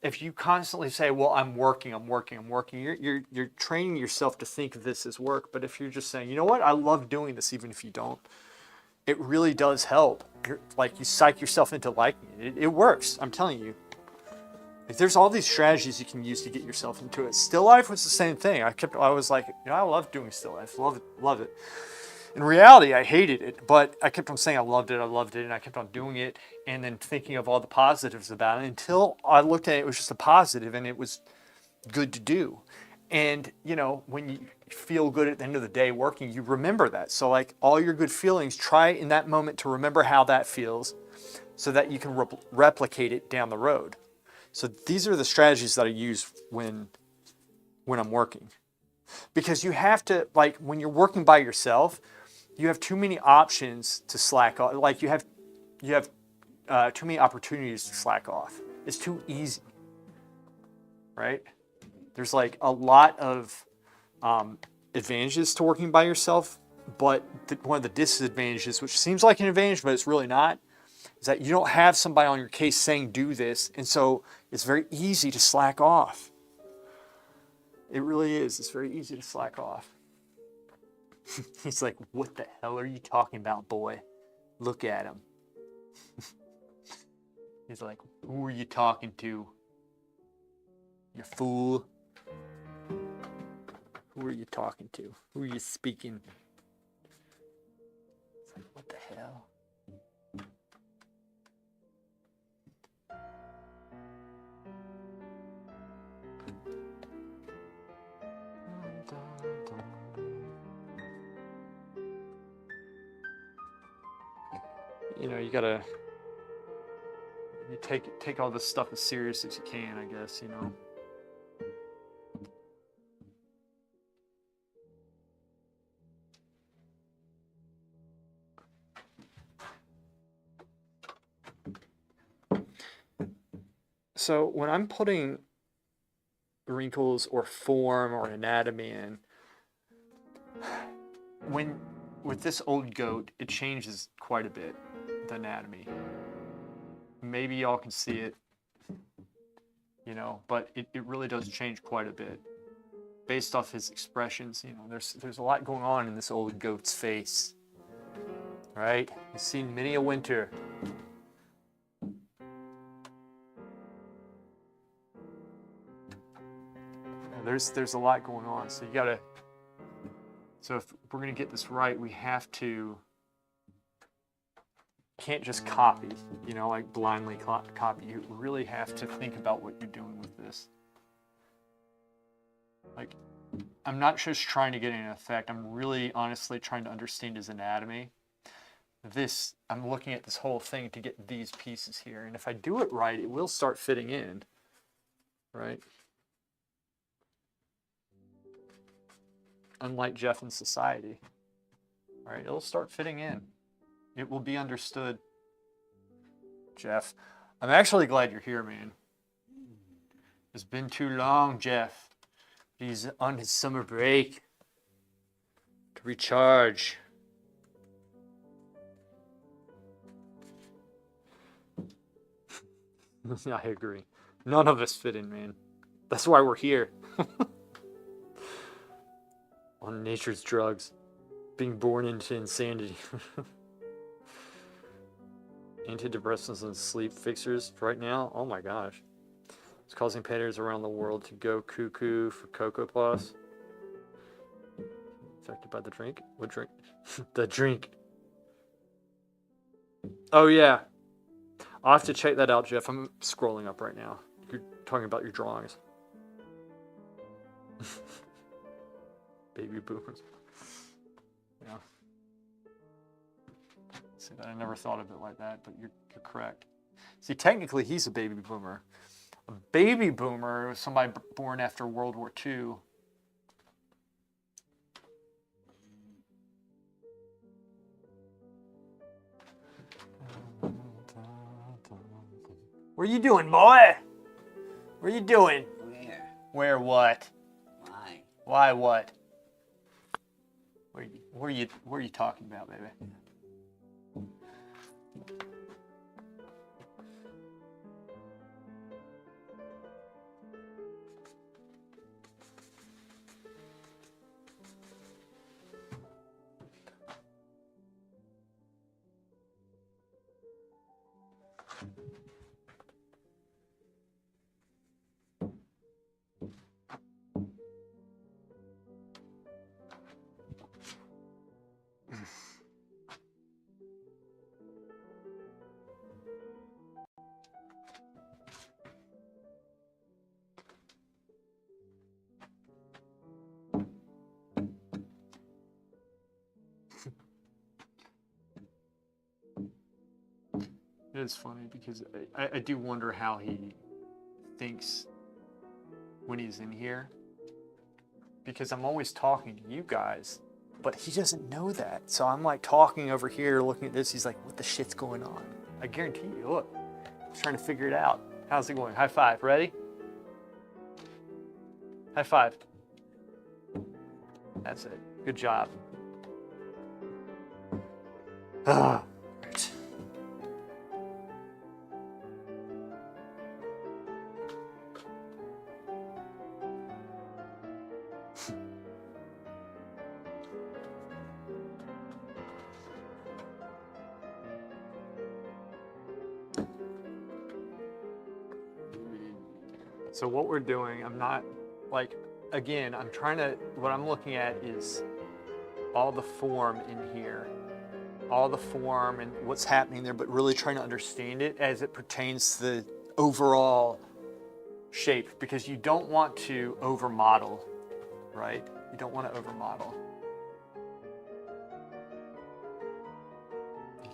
if you constantly say, well, I'm working, you're training yourself to think of this as work. But if you're just saying, you know what, I love doing this, even if you don't, it really does help. You psych yourself into liking it. It works, I'm telling you. There's all these strategies you can use to get yourself into it. Still life was the same thing. I was like, I love doing still life, love it. In reality, I hated it, but I kept on saying I loved it, and I kept on doing it, and then thinking of all the positives about it, until I looked at it, it was just a positive, and it was good to do. And, when you feel good at the end of the day working, you remember that. So all your good feelings, try in that moment to remember how that feels, so that you can replicate it down the road. So these are the strategies that I use when I'm working. Because you have to, when you're working by yourself, you have too many options to slack off. You have too many opportunities to slack off. It's too easy, right? There's a lot of advantages to working by yourself, but one of the disadvantages, which seems like an advantage, but it's really not, is that you don't have somebody on your case saying do this, and so it's very easy to slack off. It really is. It's very easy to slack off. He's like, what the hell are you talking about, boy? Look at him. He's like, who are you talking to? You fool. Who are you talking to? Who are you speaking? It's like, what the hell? You gotta take all this stuff as serious as you can, I guess, So when I'm putting wrinkles or form or anatomy in, with this old goat, it changes quite a bit, the anatomy. Maybe y'all can see it, but it really does change quite a bit based off his expressions. There's a lot going on in this old goat's face, right? He's seen many a winter. There's a lot going on, so so if we're going to get this right, we can't just copy, blindly copy. You really have to think about what you're doing with this. I'm not just trying to get an effect. I'm really honestly trying to understand his anatomy. I'm looking at this whole thing to get these pieces here. And if I do it right, it will start fitting in, right? Unlike Jeff in society, right? It'll start fitting in. It will be understood. Jeff, I'm actually glad you're here, man. It's been too long, Jeff. He's on his summer break to recharge. I agree. None of us fit in, man. That's why we're here. On nature's drugs. Being born into insanity. Antidepressants and sleep fixers right now? Oh my gosh. It's causing payers around the world to go cuckoo for Cocoa Plus. Affected by the drink? What drink? The drink. Oh yeah. I'll have to check that out, Jeff. I'm scrolling up right now. You're talking about your drawings. Baby boomers. Yeah. See, I never thought of it like that, but you're correct. See, technically, he's a baby boomer. A baby boomer was somebody born after World War II. What are you doing, boy? What are you doing?
Where?
Where what?
Why?
Why what? What are you talking about, baby? It is funny because I do wonder how he thinks when he's in here. Because I'm always talking to you guys, but he doesn't know that. So I'm like talking over here, looking at this. He's like, what the shit's going on? I guarantee you, look, he's trying to figure it out. How's it going? High five. Ready? High five. That's it. Good job. Ah. Right. So what we're doing, I'm not like, again, I'm trying to, what I'm looking at is all the form in here, all the form and what's happening there, but really trying to understand it as it pertains to the overall shape, because you don't want to over model, right? You don't want to over model.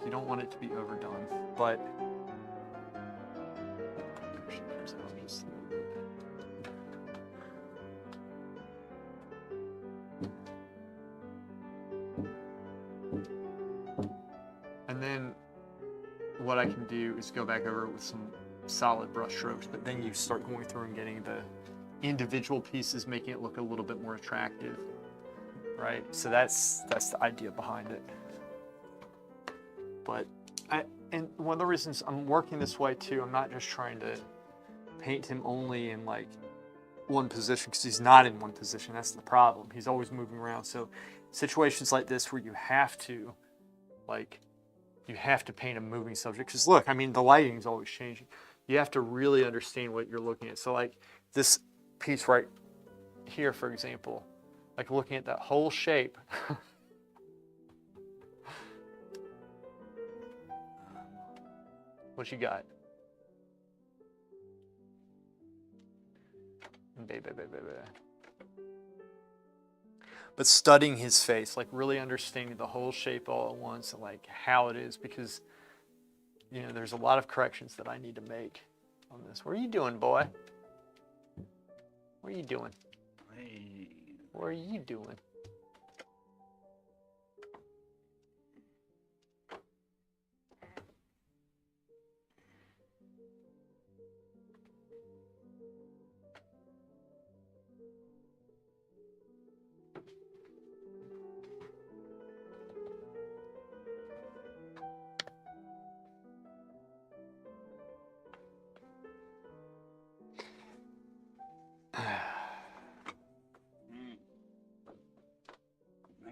You don't want it to be overdone, but and then what I can do is go back over it with some solid brush strokes, but then you start going through and getting the individual pieces, making it look a little bit more attractive, right? So that's the idea behind it. But and one of the reasons I'm working this way too, I'm not just trying to paint him only in like one position, because he's not in one position. That's the problem. He's always moving around. So situations like this where you have to paint a moving subject, because look, I mean, the lighting is always changing. You have to really understand what you're looking at. So like this piece right here, for example, like looking at that whole shape. What you got? Baby. But studying his face, like really understanding the whole shape all at once and like how it is, because you know there's a lot of corrections that I need to make on this. What are you doing, boy? What are you doing? What are you doing?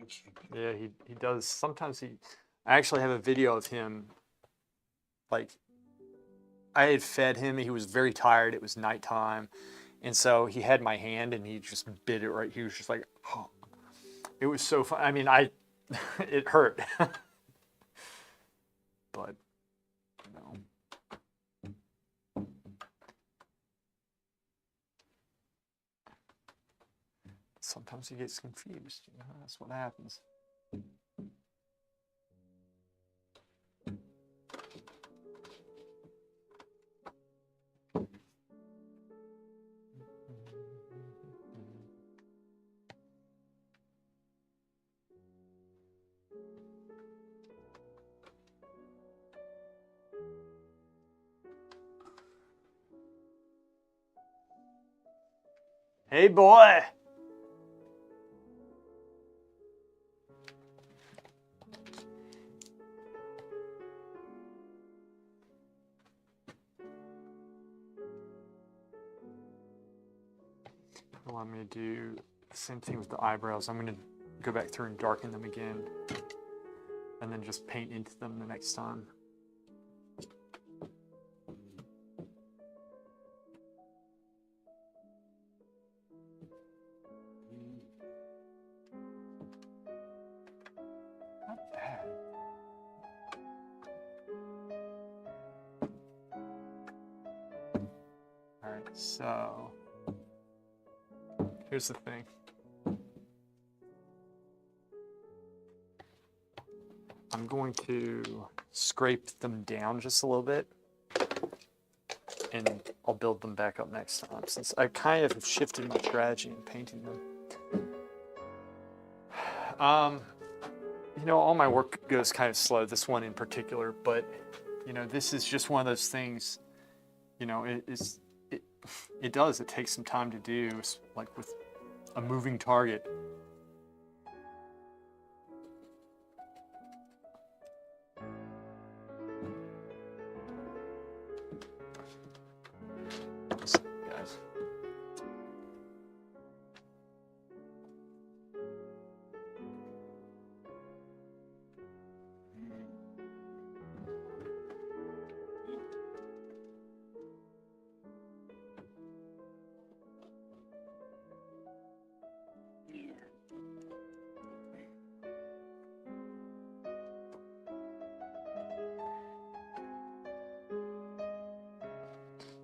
much.
Yeah, he does. Sometimes I actually have a video of him, like, I had fed him. He was very tired. It was nighttime. And so he had my hand and he just bit it right. He was just like, oh. It was so fun. I mean, it hurt. But, you know. Sometimes he gets confused. You know, that's what happens. Hey, boy. Allow me to do the same thing with the eyebrows. I'm going to go back through and darken them again and then just paint into them the next time. Not bad. All right, so here's the thing. I'm going to scrape them down just a little bit and I'll build them back up next time since I kind of shifted my strategy in painting them. You know, all my work goes kind of slow, this one in particular, but you know, this is just one of those things, you know, it takes some time to do, like with a moving target. Guys.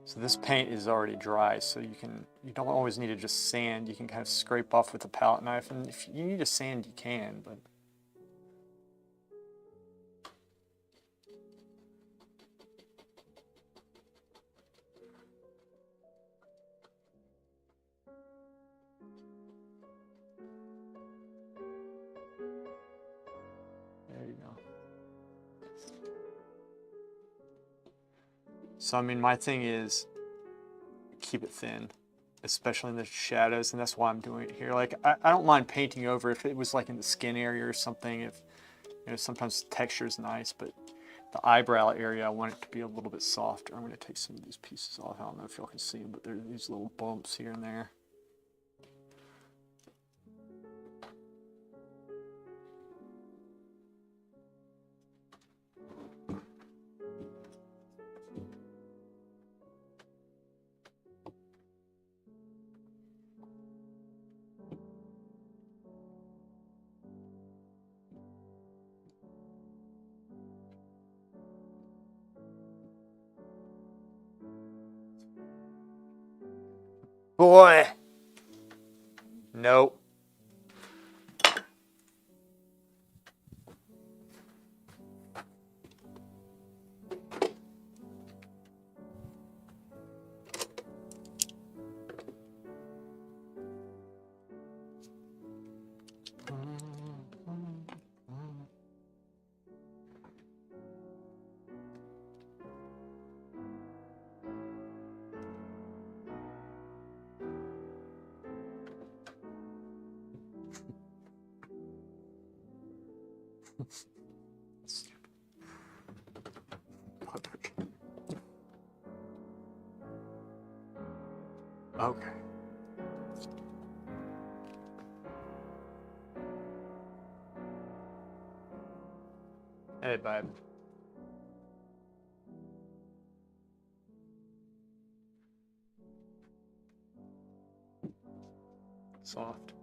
So this paint is already dry, so you don't always need to just sand. You can kind of scrape off with a palette knife, and if you need to sand, you can, but there you go. So I mean, my thing is keep it thin, especially in the shadows, and that's why I'm doing it here. Like, I don't mind painting over if it was like in the skin area or something, if, you know, sometimes the texture is nice, but the eyebrow area, I want it to be a little bit softer. I'm going to take some of these pieces off. I don't know if y'all can see them, but there are these little bumps here and there. Boy! Nope. Okay. Hey, babe. Soft.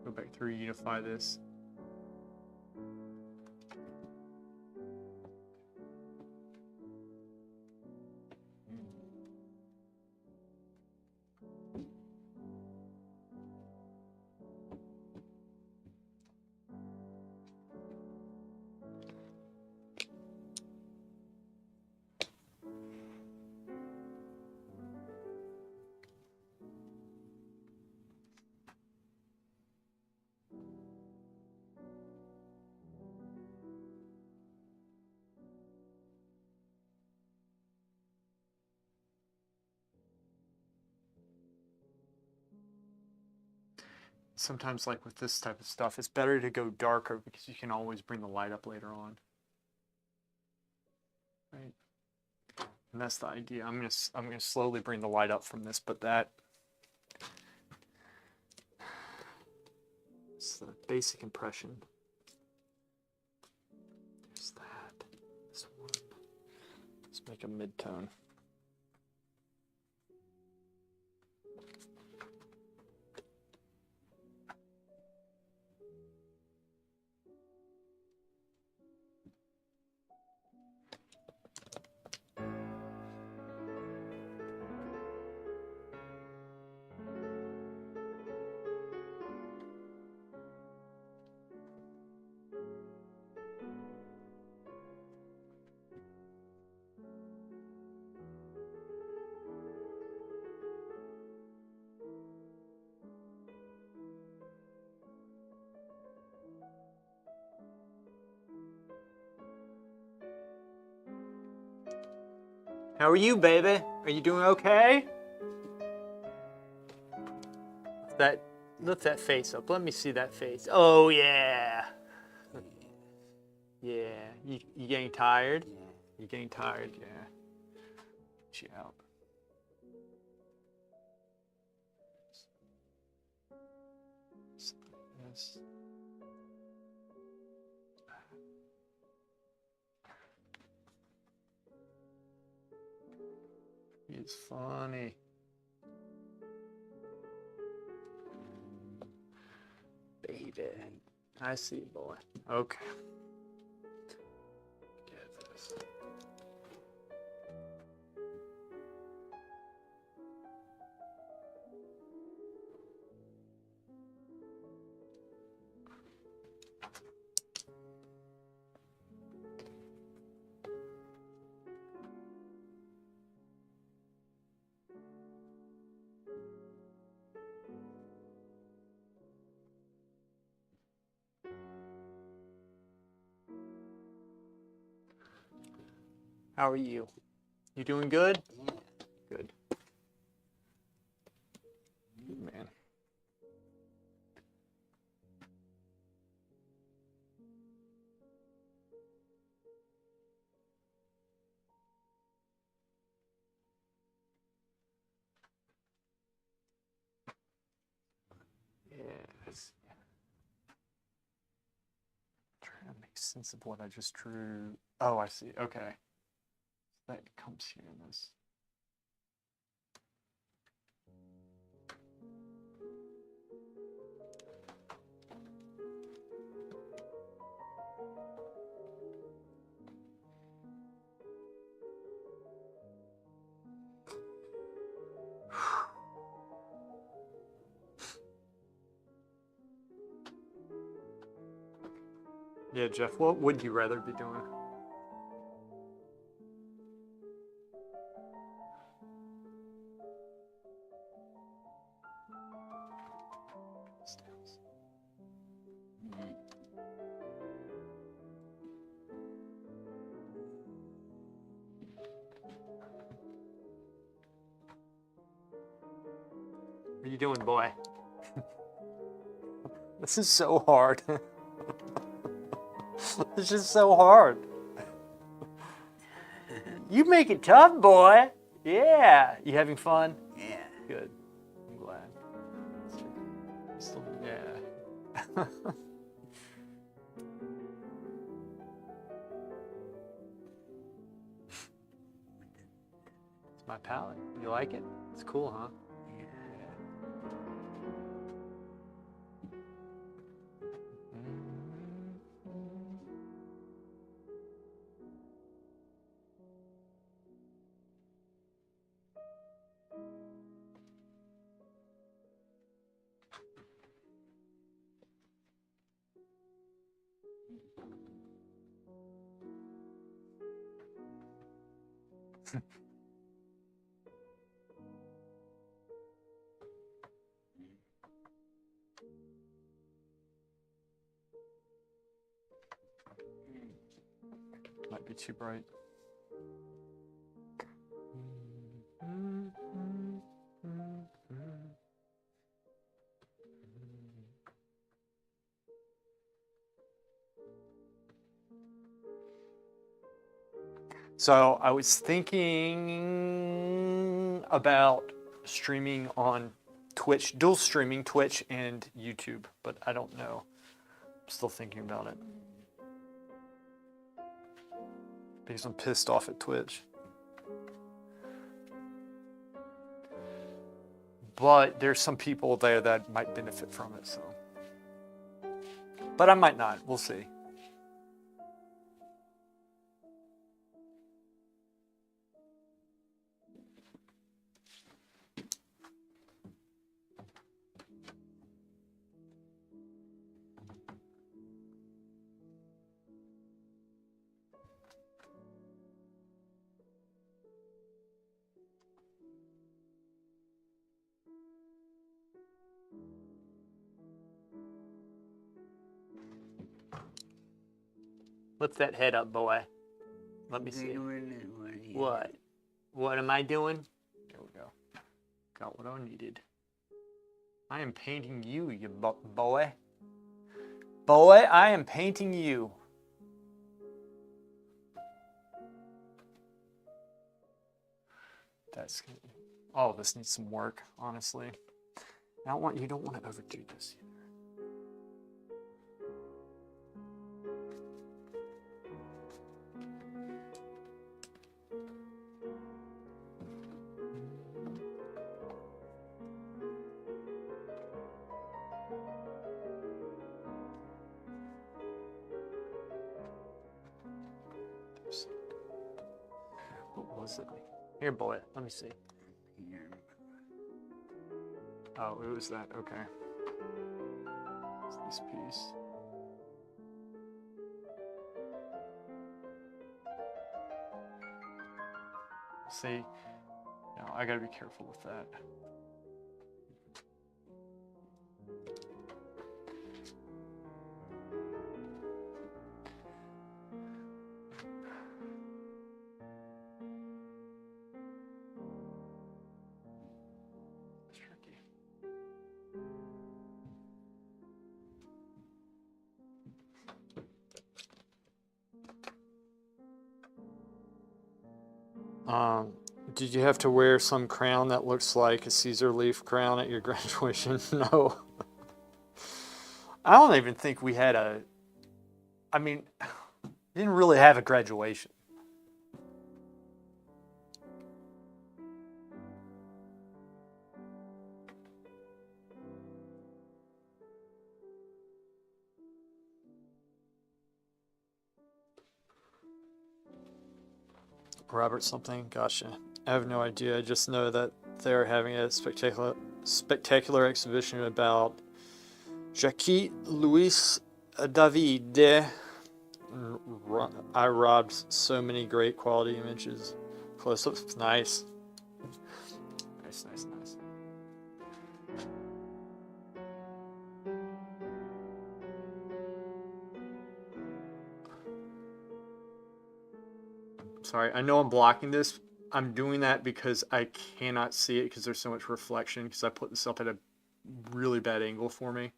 Go back through, unify this. Sometimes, like with this type of stuff, it's better to go darker because you can always bring the light up later on. Right? And that's the idea. I'm gonna slowly bring the light up from this, but that it's the basic impression. There's that. This one. Let's make a mid-tone. How are you, baby? Are you doing okay? Lift that face up. Let me see that face. Oh yeah. Yeah. You getting tired?
Yeah.
You getting tired? Yeah. Get you out. Yes. He's funny. Baby. I see, boy. Okay. Get this. How are you? You doing good?
Yeah.
Good. Good man. Yes. Trying to make sense of what I just drew. Oh, I see. Okay. That comes here in this. Yeah, Jeff, what would you rather be doing? What are you doing, boy? This is so hard. This is so hard. You make it tough, boy. Yeah. You having fun?
Yeah.
Good. I'm glad. Yeah. my palette. You like it? It's cool, huh?
Yeah.
Might be too bright. So I was thinking about streaming on Twitch, dual streaming Twitch and YouTube, but I don't know. I'm still thinking about it. Because I'm pissed off at Twitch. But there's some people there that might benefit from it, so. But I might not. We'll see. Lift that head up, boy. Let me see. What? What am I doing? There we go. Got what I needed. I am painting you, you boy. Boy, I am painting you. That's good. Oh, this needs some work, honestly. You don't want to overdo this either. What was it? Here, boy, let me see. Oh, it was that. Okay. It's this piece. See, I gotta be careful with that. It's tricky. Did you have to wear some crown that looks like a Caesar leaf crown at your graduation? No. I don't even think we had didn't really have a graduation. Robert something? Gotcha. I have no idea. I just know that they're having a spectacular exhibition about Jacques Louis David. I robbed so many great quality images. Close-ups, nice. Nice, nice, nice. Sorry, I know I'm blocking this. I'm doing that because I cannot see it because there's so much reflection because I put this up at a really bad angle for me.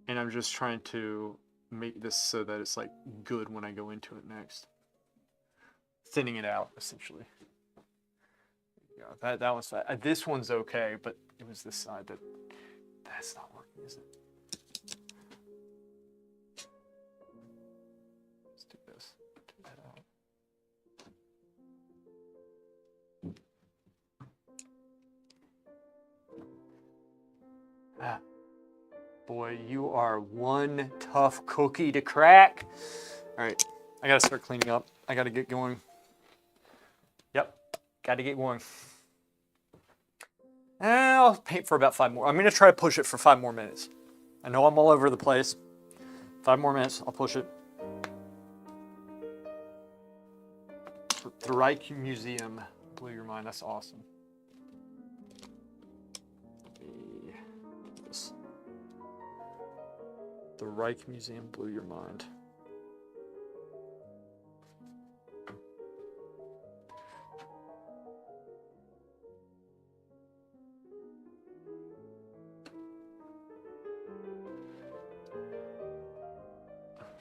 And I'm just trying to make this so that it's like good when I go into it next. Thinning it out, essentially. Yeah, that one's fine. This one's okay, but it was this side that's not working, is it? Let's do Ah, boy, you are one tough cookie to crack. All right, I gotta start cleaning up. I gotta get going. Yep, gotta get going. And I'll paint for about 5 more. I'm gonna try to push it for 5 more minutes. I know I'm all over the place. 5 more minutes, I'll push it. The Reich Museum blew your mind. That's awesome. The Reich Museum blew your mind.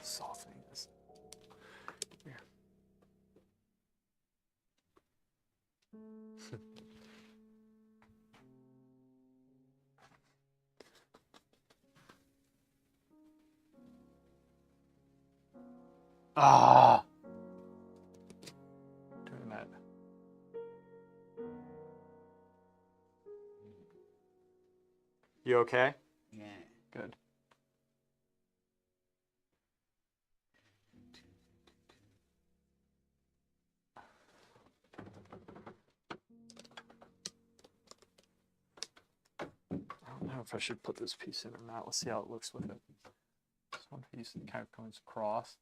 Softening this. Here. Ah. Doing that. You okay?
Yeah.
Good. I don't know if I should put this piece in or not. Let's see how it looks with it. This one piece kind of comes across.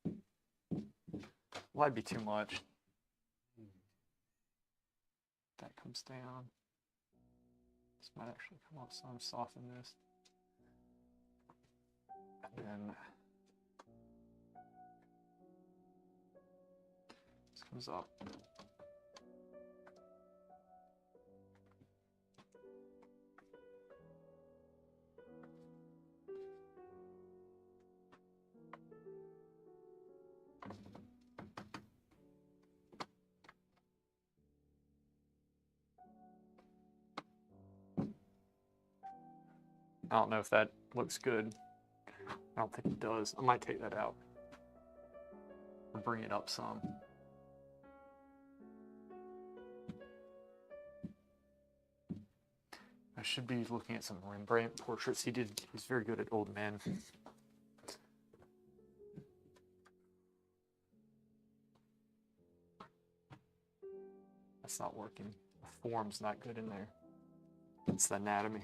Might be too much. That comes down. This might actually come up, so I'm soften this. And then this comes up. I don't know if that looks good. I don't think it does. I might take that out or bring it up some. I should be looking at some Rembrandt portraits. He's very good at old men. That's not working. The form's not good in there. It's the anatomy.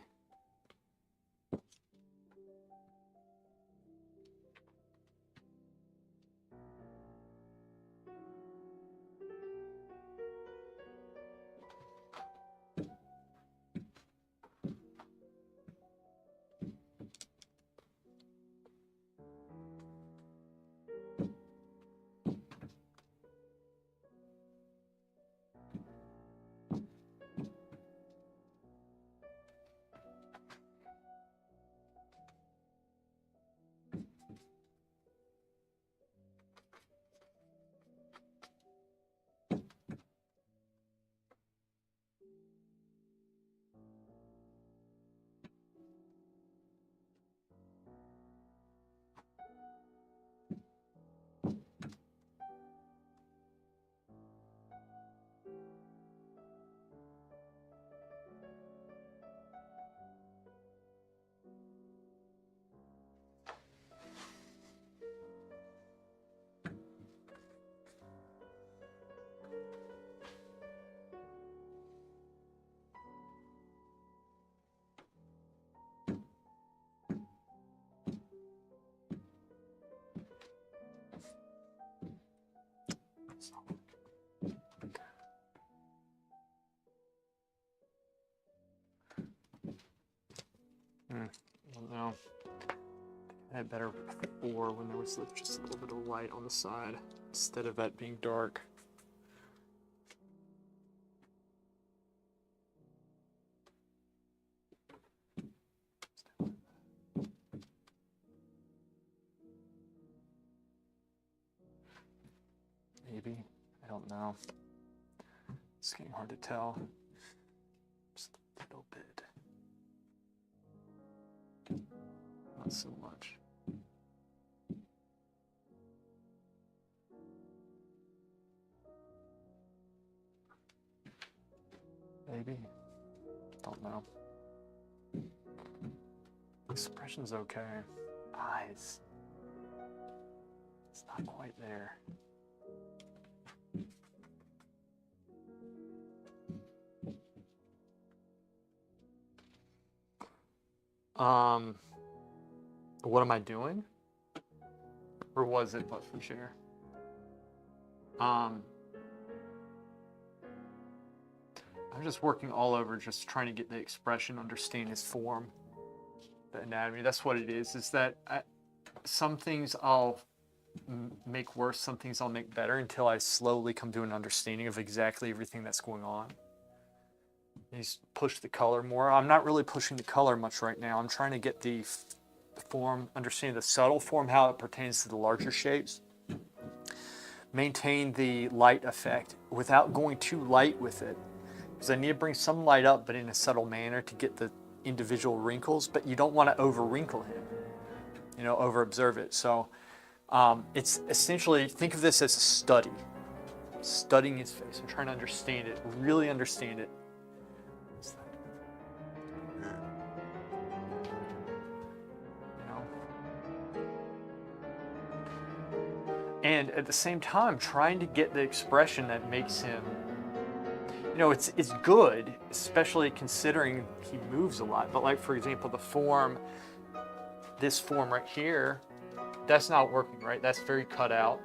I don't know. I had better before when there was just a little bit of light on the side instead of that being dark. Maybe. I don't know. It's getting hard to tell. Just a little bit. Not so much. Maybe. Don't know. Expression's okay. Eyes. It's not quite there. What am I doing? Or was it but for share? I'm just working all over, just trying to get the expression, understand his form, the anatomy. That's what it is that some things I'll make worse, some things I'll make better until I slowly come to an understanding of exactly everything that's going on. He's pushed the color more. I'm not really pushing the color much right now. I'm trying to get the form, understand the subtle form, how it pertains to the larger shapes. Maintain the light effect without going too light with it. Because I need to bring some light up, but in a subtle manner to get the individual wrinkles, but you don't want to over wrinkle him, over observe it. So it's essentially, think of this as a study. Studying his face. I'm trying to understand it, really understand it. And at the same time, trying to get the expression that makes him, it's good, especially considering he moves a lot. But like, for example, the form, this form right here, that's not working, right? That's very cut out.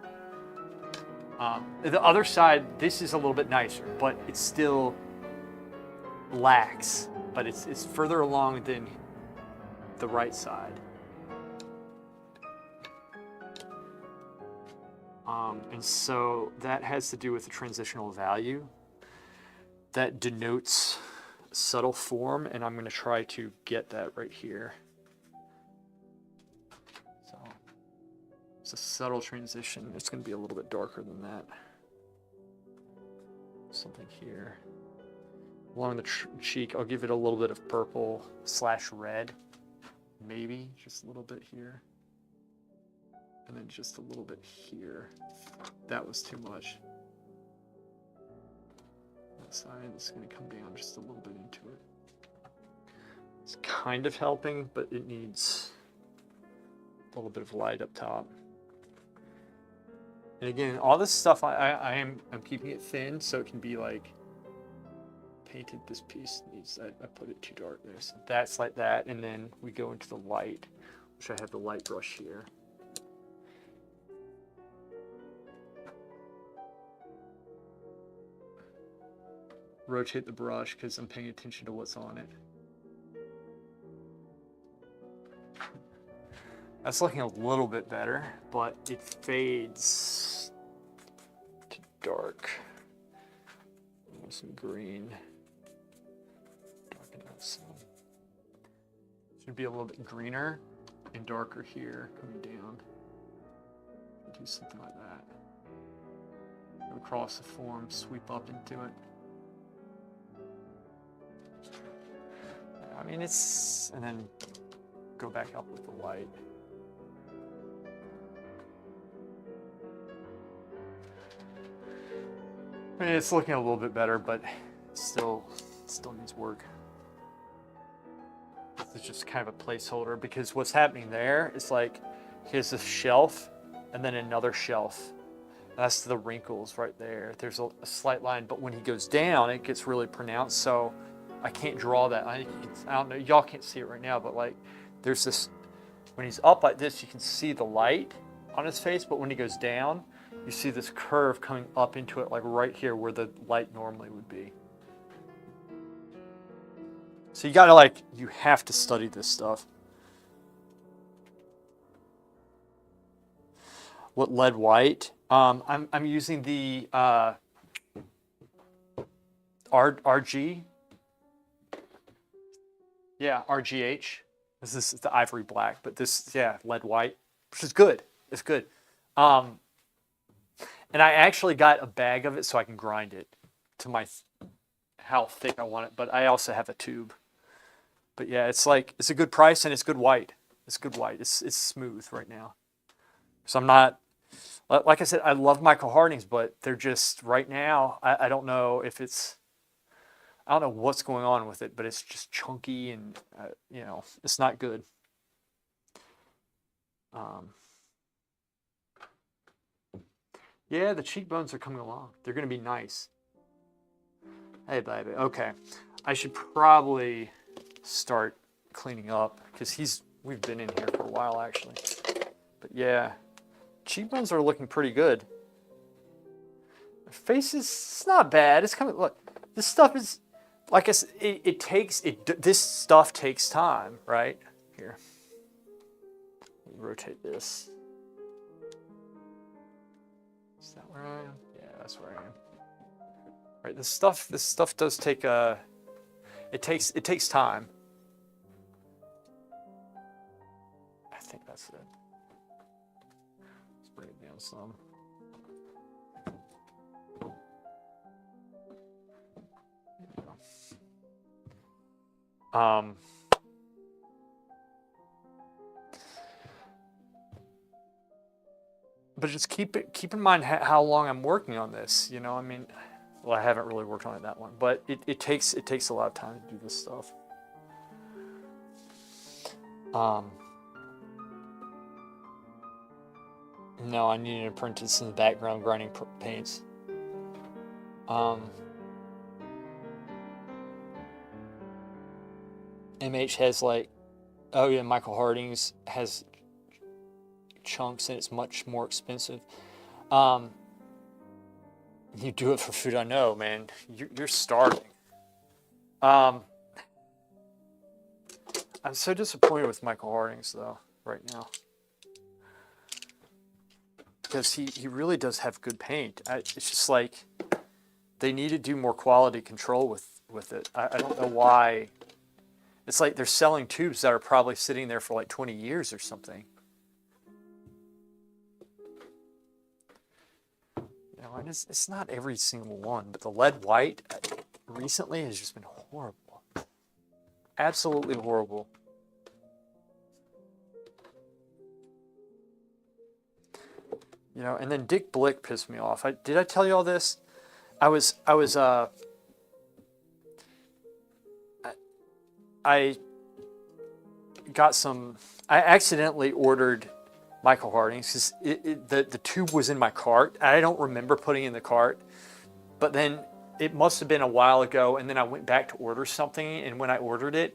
The other side, this is a little bit nicer, but it's still lax, but it's further along than the right side. And so that has to do with the transitional value that denotes subtle form, and I'm going to try to get that right here. So it's a subtle transition. It's going to be a little bit darker than that. Something here. Along the cheek, I'll give it a little bit of purple / red, maybe just a little bit here. And then just a little bit here. That was too much. That side is going to come down just a little bit into it. It's kind of helping, but it needs a little bit of light up top. And again, all this stuff I'm keeping it thin so it can be like painted. This piece needs, I put it too dark there. So that's like that, and then we go into the light, which I have the light brush here. Rotate the brush because I'm paying attention to what's on it. That's looking a little bit better, but it fades to dark. Some green. Darken out some. Should be a little bit greener and darker here, coming down. Do something like that. Go across the form, sweep up into it. I mean, and then go back up with the light. I mean, it's looking a little bit better, but still needs work. It's just kind of a placeholder, because what's happening there is like, here's a shelf and then another shelf. That's the wrinkles right there. There's a slight line, but when he goes down, it gets really pronounced. So I can't draw that. I don't know, y'all can't see it right now, but like there's this, when he's up like this, you can see the light on his face, but when he goes down, you see this curve coming up into it, like right here where the light normally would be. So you have to study this stuff. What lead white? I'm using the RG. Yeah, RGH. This is the ivory black, but this, lead white, which is good. It's good. And I actually got a bag of it so I can grind it to how thick I want it, but I also have a tube. But yeah, it's a good price and it's good white. It's good white. It's smooth right now. So I'm not, like I said, I love Michael Harding's, but they're just, right now, I don't know if I don't know what's going on with it, but it's just chunky and, it's not good. Um, yeah, the cheekbones are coming along. They're going to be nice. Hey, baby. Okay. I should probably start cleaning up because we've been in here for a while actually. But yeah, cheekbones are looking pretty good. My face is it's not bad. It's coming. Look, this stuff is like I said. This stuff takes time, right? Here, rotate this. Is that where I am? Yeah, that's where I am. Right. This stuff does take it takes time. I think that's it. Let's bring it down some. But just keep in mind how long I'm working on this. You know, I mean, well, I haven't really worked on it that long, but it takes a lot of time to do this stuff. No, I need an apprentice in the background grinding paints. MH has like, oh yeah, Michael Harding's has chunks and it's much more expensive. You do it for food, I know, man. You're starving. I'm so disappointed with Michael Harding's though right now because he really does have good paint. It's just like they need to do more quality control with it. I don't know why. It's like they're selling tubes that are probably sitting there for like 20 years or something. You know, and it's not every single one, but the lead white recently has just been horrible. Absolutely horrible. You know, and then Dick Blick pissed me off. Did I tell you all this? I got some. I accidentally ordered Michael Harding's because the tube was in my cart. I don't remember putting it in the cart, but then it must have been a while ago. And then I went back to order something, and when I ordered it,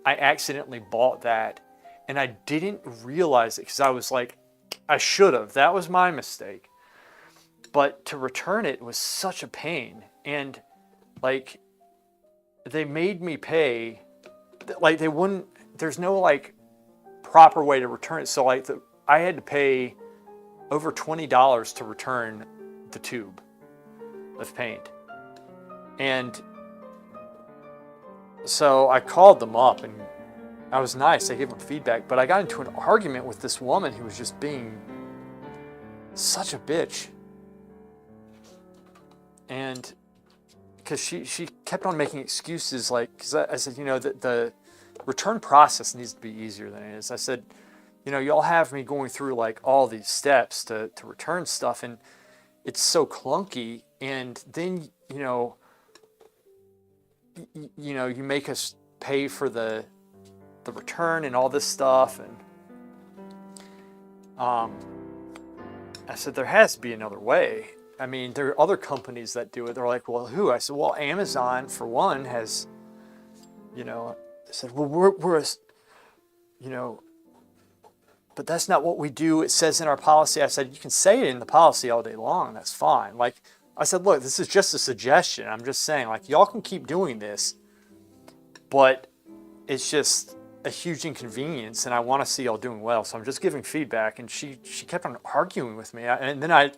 I accidentally bought that, and I didn't realize it because I was like, I should have. That was my mistake. But to return it was such a pain, and like they made me pay. Like they wouldn't. There's no like proper way to return it. So like I had to pay over $20 to return the tube of paint, and so I called them up and I was nice. I gave them feedback, but I got into an argument with this woman who was just being such a bitch, and because she kept on making excuses, like, because I said, you know, the return process needs to be easier than it is. I said, you know, y'all have me going through like all these steps to return stuff, and it's so clunky, and then you make us pay for the return and all this stuff, and I said there has to be another way. I mean, there are other companies that do it. They're like, well, who? I said, well, Amazon for one has, you know. They said, well, we're a, you know, but that's not what we do. It says in our policy. I said, you can say it in the policy all day long. That's fine. Like I said, look, this is just a suggestion. I'm just saying, like, y'all can keep doing this, but it's just a huge inconvenience, and I want to see y'all doing well. So I'm just giving feedback, and she kept on arguing with me, and then I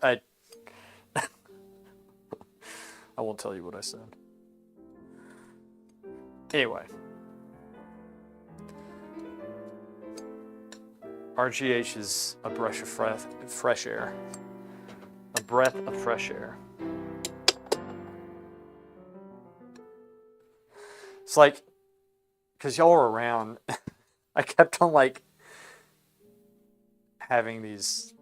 I won't tell you what I said. Anyway, RGH is a breath of fresh air. A breath of fresh air. It's like, because y'all were around, I kept on like having these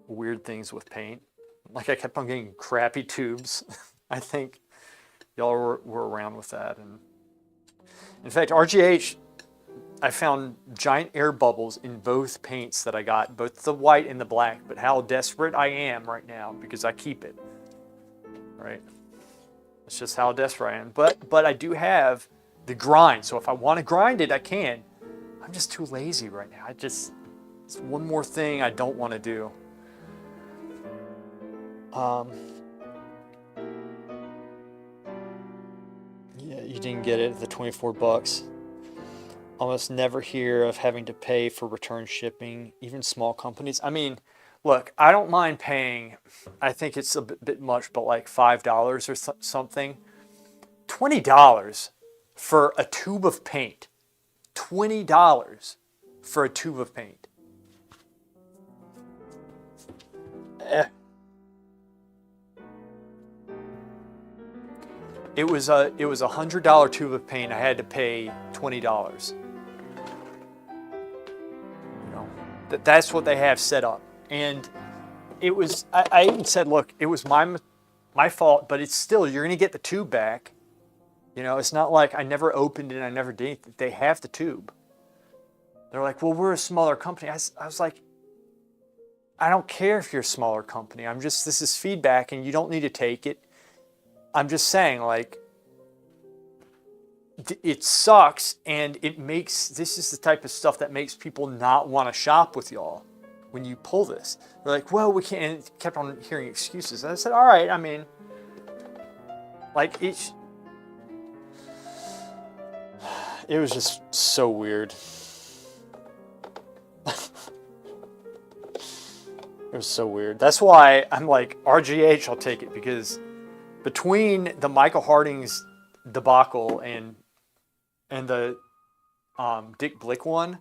weird things with paint. Like I kept on getting crappy tubes. I think y'all were around with that. And in fact, RGH I found giant air bubbles in both paints that I got, both the white and the black. But how desperate I am right now because I keep it. Right? It's just how desperate I am. But I do have the grind. So if I want to grind it, I can. I'm just too lazy right now. It's one more thing I don't want to do. Yeah, you didn't get it, the 24 bucks. Almost never hear of having to pay for return shipping, even small companies. I mean, look, I don't mind paying, I think it's a bit much, but like $5 or something. $20 for a tube of paint. $20 for a tube of paint. It was a $100 tube of paint. I had to pay $20. You know, that's what they have set up. And it was, I even said, look, it was my fault, but it's still, you're going to get the tube back. You know, it's not like I never opened it, I never did anything. They have the tube. They're like, well, we're a smaller company. I was like, I don't care if you're a smaller company. This is feedback and you don't need to take it. I'm just saying, like, it sucks, and this is the type of stuff that makes people not want to shop with y'all when you pull this. They're like, well, we can't, and kept on hearing excuses. And I said, all right, I mean, like, it was just so weird. It was so weird. That's why I'm like, RGH, I'll take it, because between the Michael Harding's debacle and the Dick Blick one,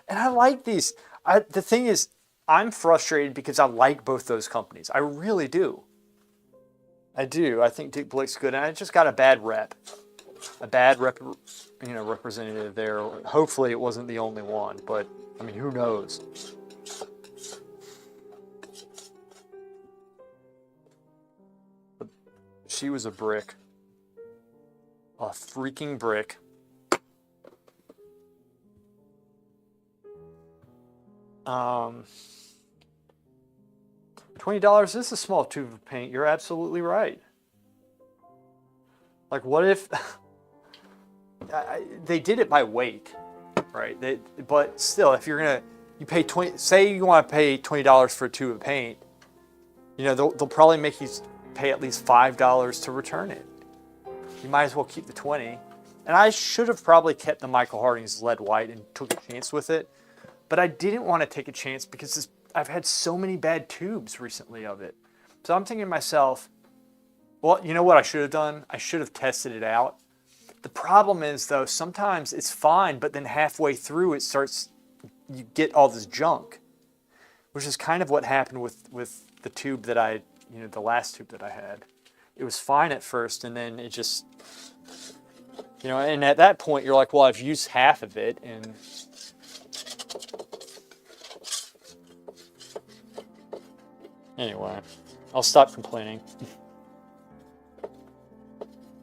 and I like these. The thing is, I'm frustrated because I like both those companies. I really do. I do. I think Dick Blick's good, and I just got a bad representative there. Hopefully, it wasn't the only one, but I mean, who knows? She was a brick. A freaking brick. $20 is a small tube of paint. You're absolutely right. Like, what if they did it by weight, right? But still, if you're you pay say you want to pay $20 for a tube of paint, you know, they'll probably make you pay at least $5 to return it. You might as well keep the 20. And I should have probably kept the Michael Harding's lead white and took a chance with it. But I didn't want to take a chance because I've had so many bad tubes recently of it. So I'm thinking to myself, well, you know what I should have done? I should have tested it out. The problem is, though, sometimes it's fine, but then halfway through you get all this junk, which is kind of what happened with the tube that the last tube that I had. It was fine at first, and then it just, and at that point you're like, well, I've used half of it, and anyway, I'll stop complaining.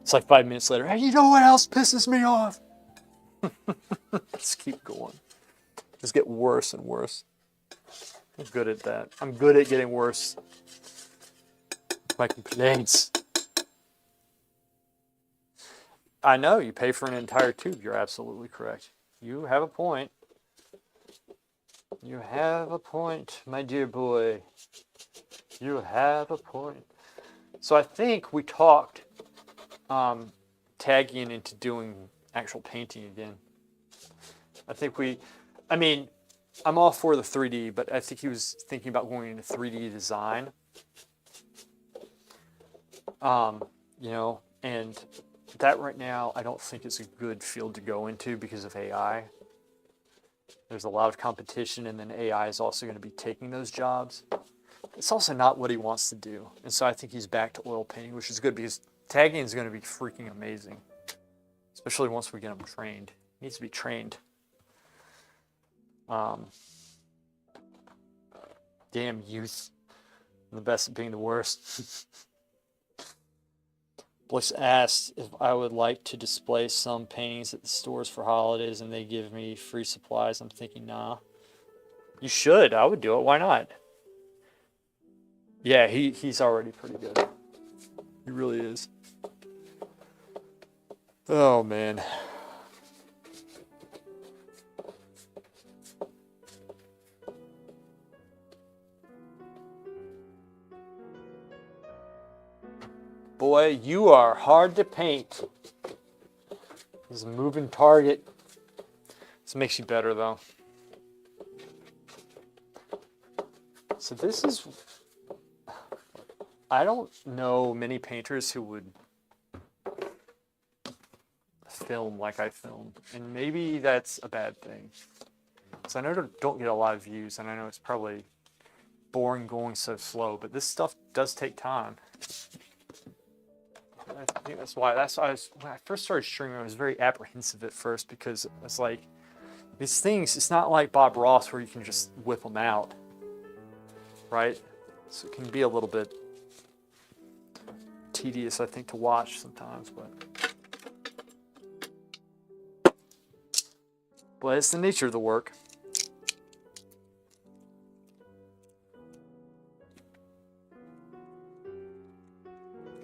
It's like 5 minutes later, hey, you know what else pisses me off? Just keep going. Just get worse and worse. I'm good at that. I'm good at getting worse. My complaints. I know, you pay for an entire tube. You're absolutely correct. You have a point. You have a point, my dear boy. You have a point. So I think we talked tagging into doing actual painting again. I'm all for the 3D, but I think he was thinking about going into 3D design. And that right now, I don't think is a good field to go into because of AI. There's a lot of competition, and then AI is also going to be taking those jobs. It's also not what he wants to do. And so I think he's back to oil painting, which is good because tagging is going to be freaking amazing, especially once we get him trained. He needs to be trained. Damn youth. The best at being the worst. Bliss asked if I would like to display some paintings at the stores for holidays and they give me free supplies. I'm thinking, nah. You should. I would do it. Why not? Yeah, he's already pretty good. He really is. Oh, man. Boy, you are hard to paint. He's a moving target. This makes you better, though. So this is... I don't know many painters who would film like I film. And maybe that's a bad thing. Because I know I don't get a lot of views, and I know it's probably boring going so slow, but this stuff does take time. I think that's why when I first started streaming, I was very apprehensive at first because it's like, these things, it's not like Bob Ross where you can just whip them out, right? So it can be a little bit tedious, I think, to watch sometimes, but it's the nature of the work.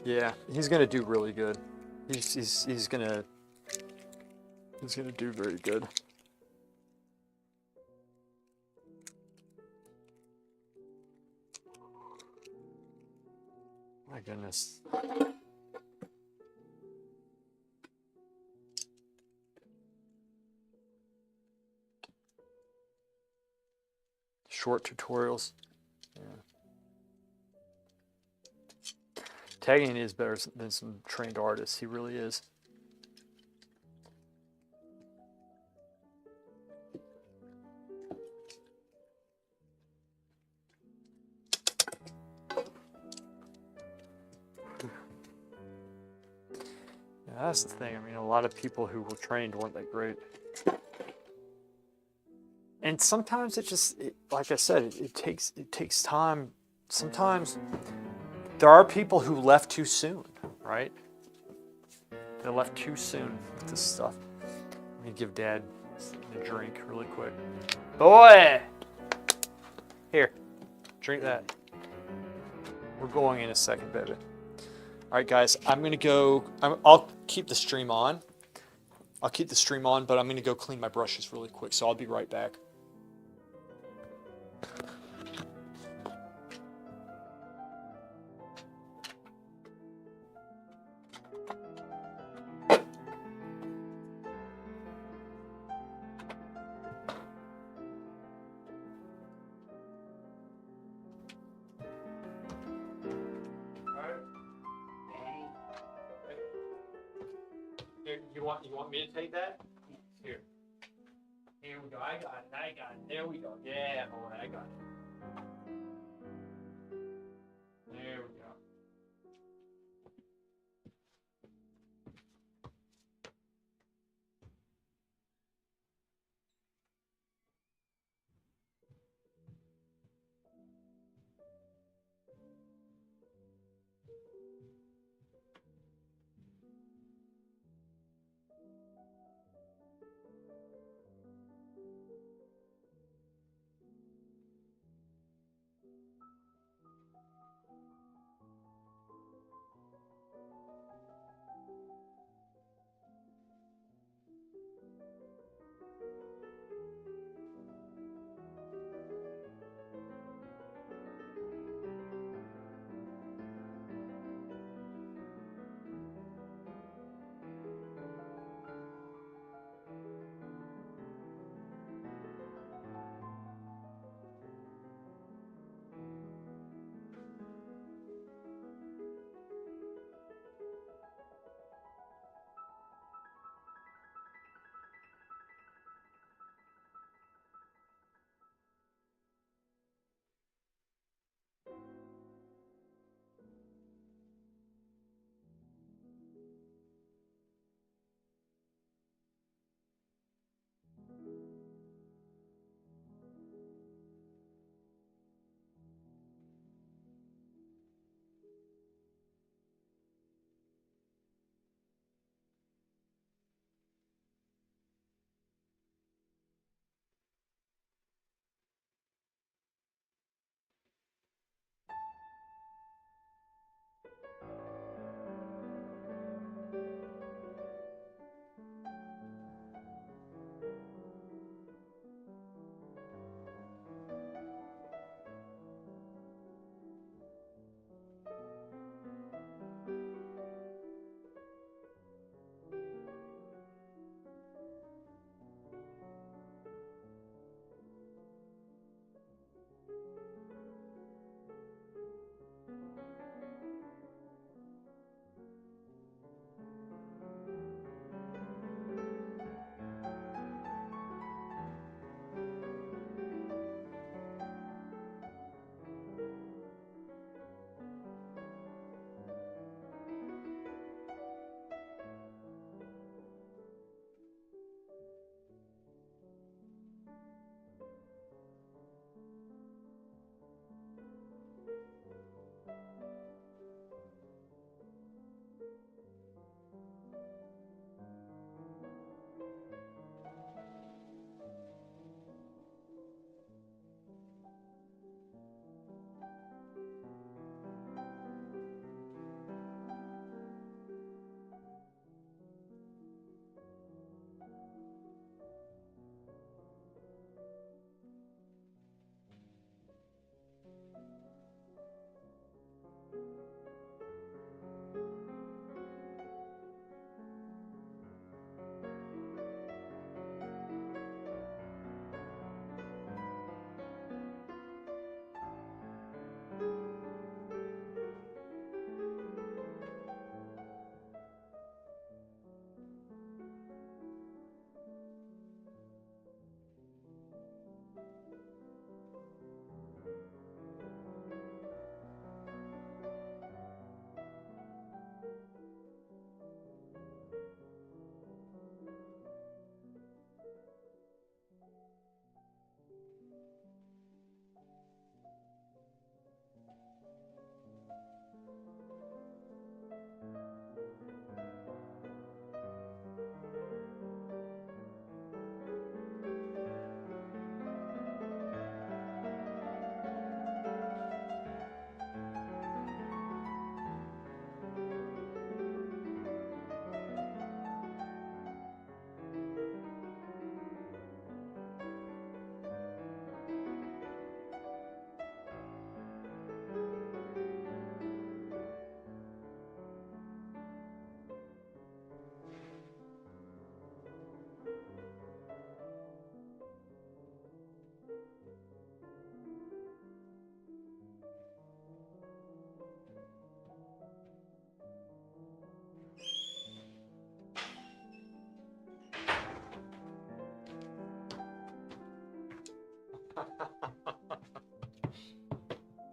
Yeah, he's gonna do really good. He's gonna do very good. My goodness. Short tutorials. Yeah. Tagging is better than some trained artists. He really is. Yeah, that's the thing. I mean, a lot of people who were trained weren't that great. And sometimes like I said, it takes time. Sometimes there are people who left too soon, right? They left too soon with this stuff. Let me give Dad a drink really quick. Boy! Here, drink that. We're going in a second, baby. All right, guys, I'm gonna go. I'll keep the stream on. But I'm gonna go clean my brushes really quick, so I'll be right back. Here, you want me to take that? Here. Here we go. I got it. There we go. Yeah, boy, I got it. There we go.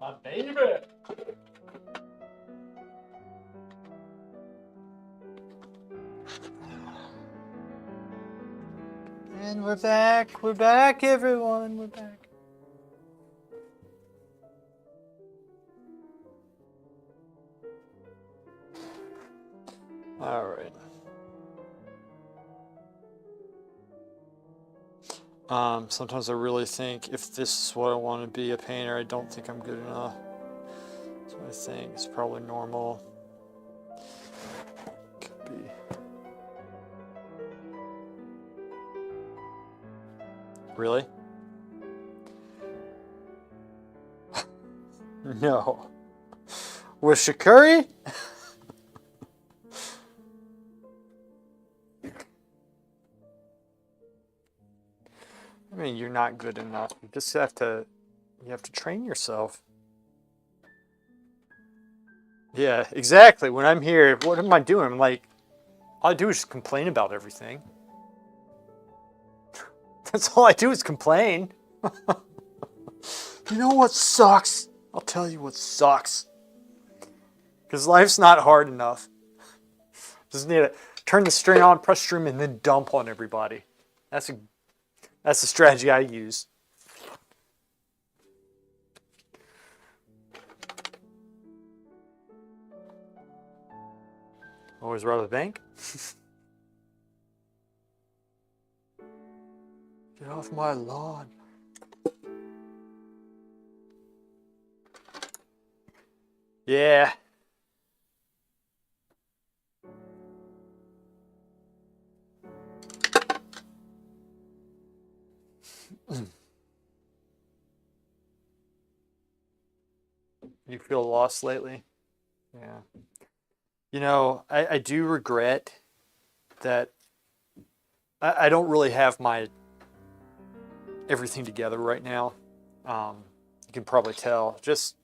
My baby. And we're back. We're back, everyone. We're back. All right. Sometimes I really think if this is what I want to be a painter, I don't think I'm good enough. So I think it's probably normal. Could be. Really? No. With Shikari? I mean, you're not good enough. You just have to train yourself. Yeah, exactly. When I'm here, what am I doing? I'm like, all I do is just complain about everything. That's all I do is complain. You know what sucks? I'll tell you what sucks. Because life's not hard enough. Just need to turn the string on, press stream, and then dump on everybody. That's the strategy I use. Always rob the bank. Get off my lawn. Yeah. You feel lost lately? Yeah. You know, I do regret that I don't really have my everything together right now. You can probably tell. Just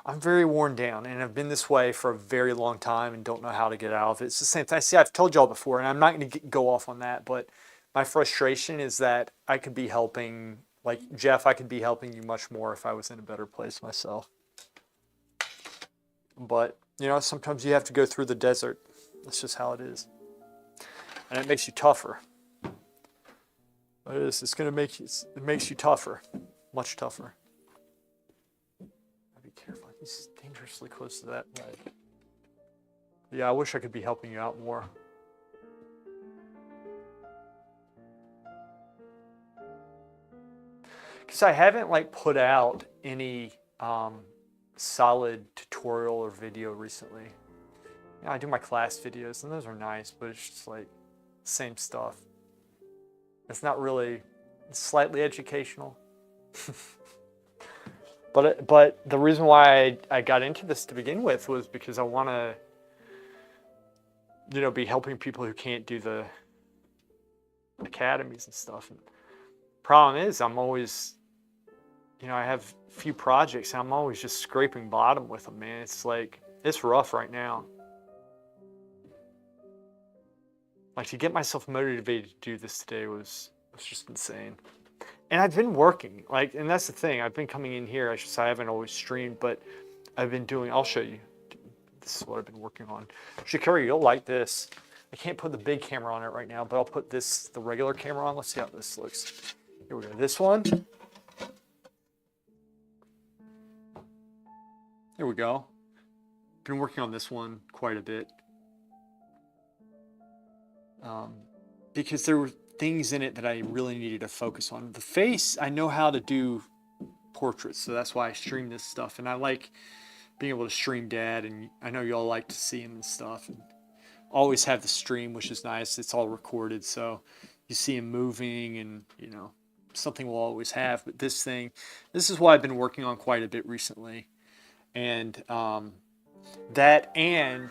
I'm very worn down, and I've been this way for a very long time and don't know how to get out of it. It's the same thing. See, I've told y'all before, and I'm not going to go off on that, but my frustration is that I could be helping, like Jeff, I could be helping you much more if I was in a better place myself. But, you know, sometimes you have to go through the desert. That's just how it is. And it makes you tougher. It is. It's going to make you, it makes you tougher. Much tougher. Be careful. He's dangerously close to that ledge. Yeah, I wish I could be helping you out more. Because I haven't like put out any solid tutorial or video recently. You know, I do my class videos and those are nice, but it's just like same stuff. It's not really, it's slightly educational. But the reason why I got into this to begin with was because I want to, you know, be helping people who can't do the academies and stuff. And problem is, I'm always, you know, I have a few projects and I'm always just scraping bottom with them, man. It's like, it's rough right now. Like to get myself motivated to do this today was just insane. And I've been working, like, and that's the thing. I've been coming in here. I haven't always streamed, but I've been doing. I'll show you. This is what I've been working on. Shikari, you'll like this. I can't put the big camera on it right now, but I'll put this, the regular camera on. Let's see how this looks. Here we go. This one. Here we go. Been working on this one quite a bit. Because there were things in it that I really needed to focus on. The face, I know how to do portraits, so that's why I stream this stuff. And I like being able to stream Dad, and I know y'all like to see him and stuff. And always have the stream, which is nice. It's all recorded, so you see him moving, and you know, something we'll always have. But this is what I've been working on quite a bit recently, and that and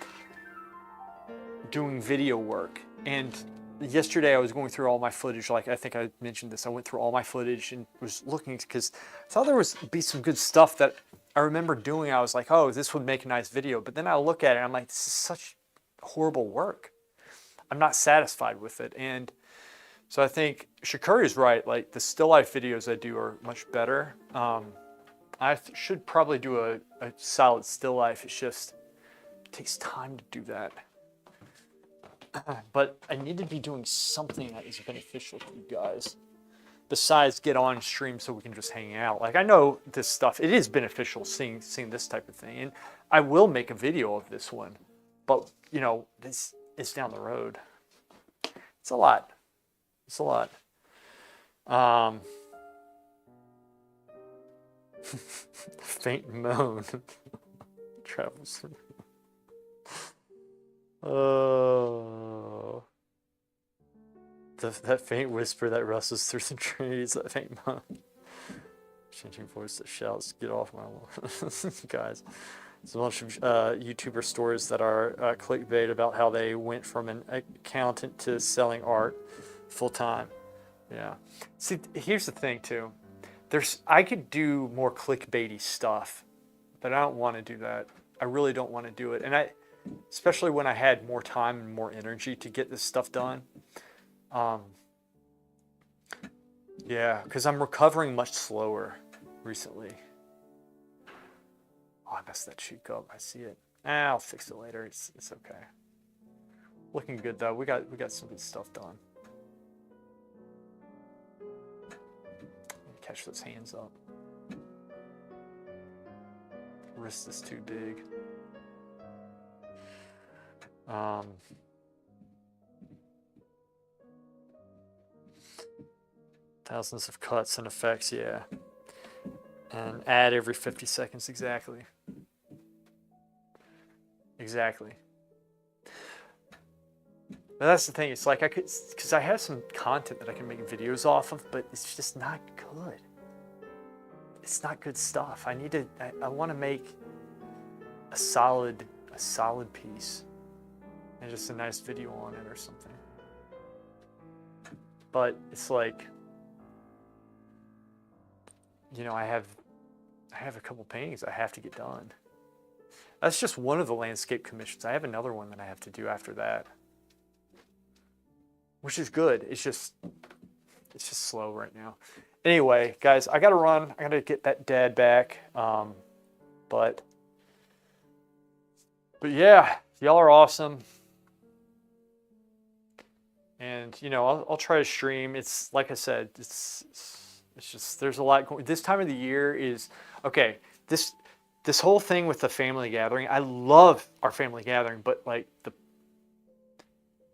doing video work. And yesterday I was going through all my footage, like I think I mentioned this. I went through all my footage and was looking because I thought there was be some good stuff that I remember doing. I was like, oh, this would make a nice video. But then I look at it and I'm like, this is such horrible work. I'm not satisfied with it. And So I think Shikari is right. Like the still life videos I do are much better. I should probably do a solid still life. It's just, it takes time to do that. But I need to be doing something that is beneficial to you guys. Besides get on stream so we can just hang out. Like I know this stuff, it is beneficial seeing this type of thing. And I will make a video of this one. But, you know, this is down the road. It's a lot. It's a lot. Faint moan. Travels. Oh. That faint whisper that rustles through the trees, that faint moan. Changing voice that shouts, get off my lawn. Guys, there's a bunch of YouTuber stories that are clickbait about how they went from an accountant to selling art full time. Yeah. See, here's the thing too. I could do more clickbaity stuff, but I don't want to do that. I really don't want to do it. And especially when I had more time and more energy to get this stuff done. Yeah, because I'm recovering much slower recently. Oh, I messed that cheek up. I see it. I'll fix it later. It's okay. Looking good though. We got some good stuff done. Catch those hands up. Wrist is too big. Thousands of cuts and effects, yeah. And add every 50 seconds, exactly. Exactly. But that's the thing, it's like because I have some content that I can make videos off of, but it's just not good. It's not good stuff. I want to make a solid piece and just a nice video on it or something. But it's like, you know, I have a couple paintings I have to get done. That's just one of the landscape commissions. I have another one that I have to do after that, which is good. It's just slow right now. Anyway, guys, I gotta run. I gotta get that dad back. But yeah, y'all are awesome. And you know, I'll try to stream. It's like I said, it's just there's a lot going. This time of the year is okay. This whole thing with the family gathering, I love our family gathering, but like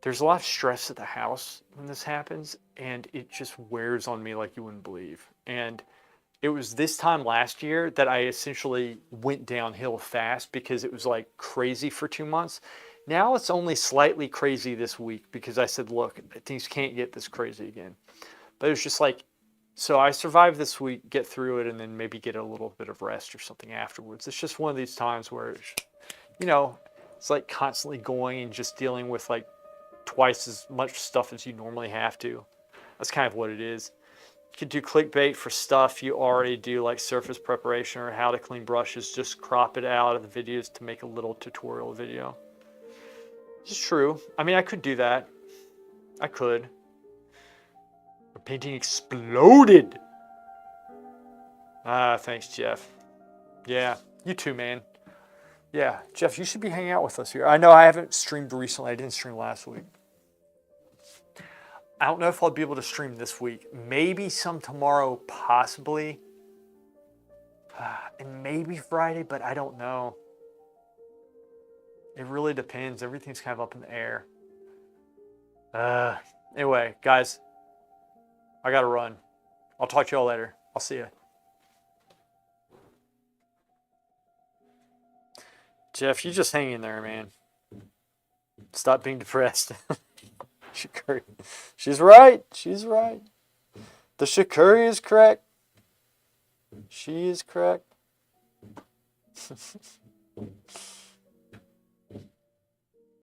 there's a lot of stress at the house when this happens, and it just wears on me like you wouldn't believe. And it was this time last year that I essentially went downhill fast because it was like crazy for 2 months. Now it's only slightly crazy this week because I said, look, things can't get this crazy again. But it was just like, so I survived this week, get through it, and then maybe get a little bit of rest or something afterwards. It's just one of these times where, you know, it's like constantly going and just dealing with like twice as much stuff as you normally have to. That's kind of what it is. You could do clickbait for stuff you already do, like surface preparation or how to clean brushes. Just crop it out of the videos to make a little tutorial video. It's true. I mean, I could do that. I could. The painting exploded. Thanks, Jeff. Yeah, you too, man. Yeah, Jeff, you should be hanging out with us here. I know I haven't streamed recently. I didn't stream last week. I don't know if I'll be able to stream this week. Maybe some tomorrow, possibly. And maybe Friday, but I don't know. It really depends. Everything's kind of up in the air. Anyway, guys, I gotta run. I'll talk to y'all later. I'll see you. Jeff, you just hang in there, man. Stop being depressed. Shikari. She's right. She's right. The Shikari is correct. She is correct.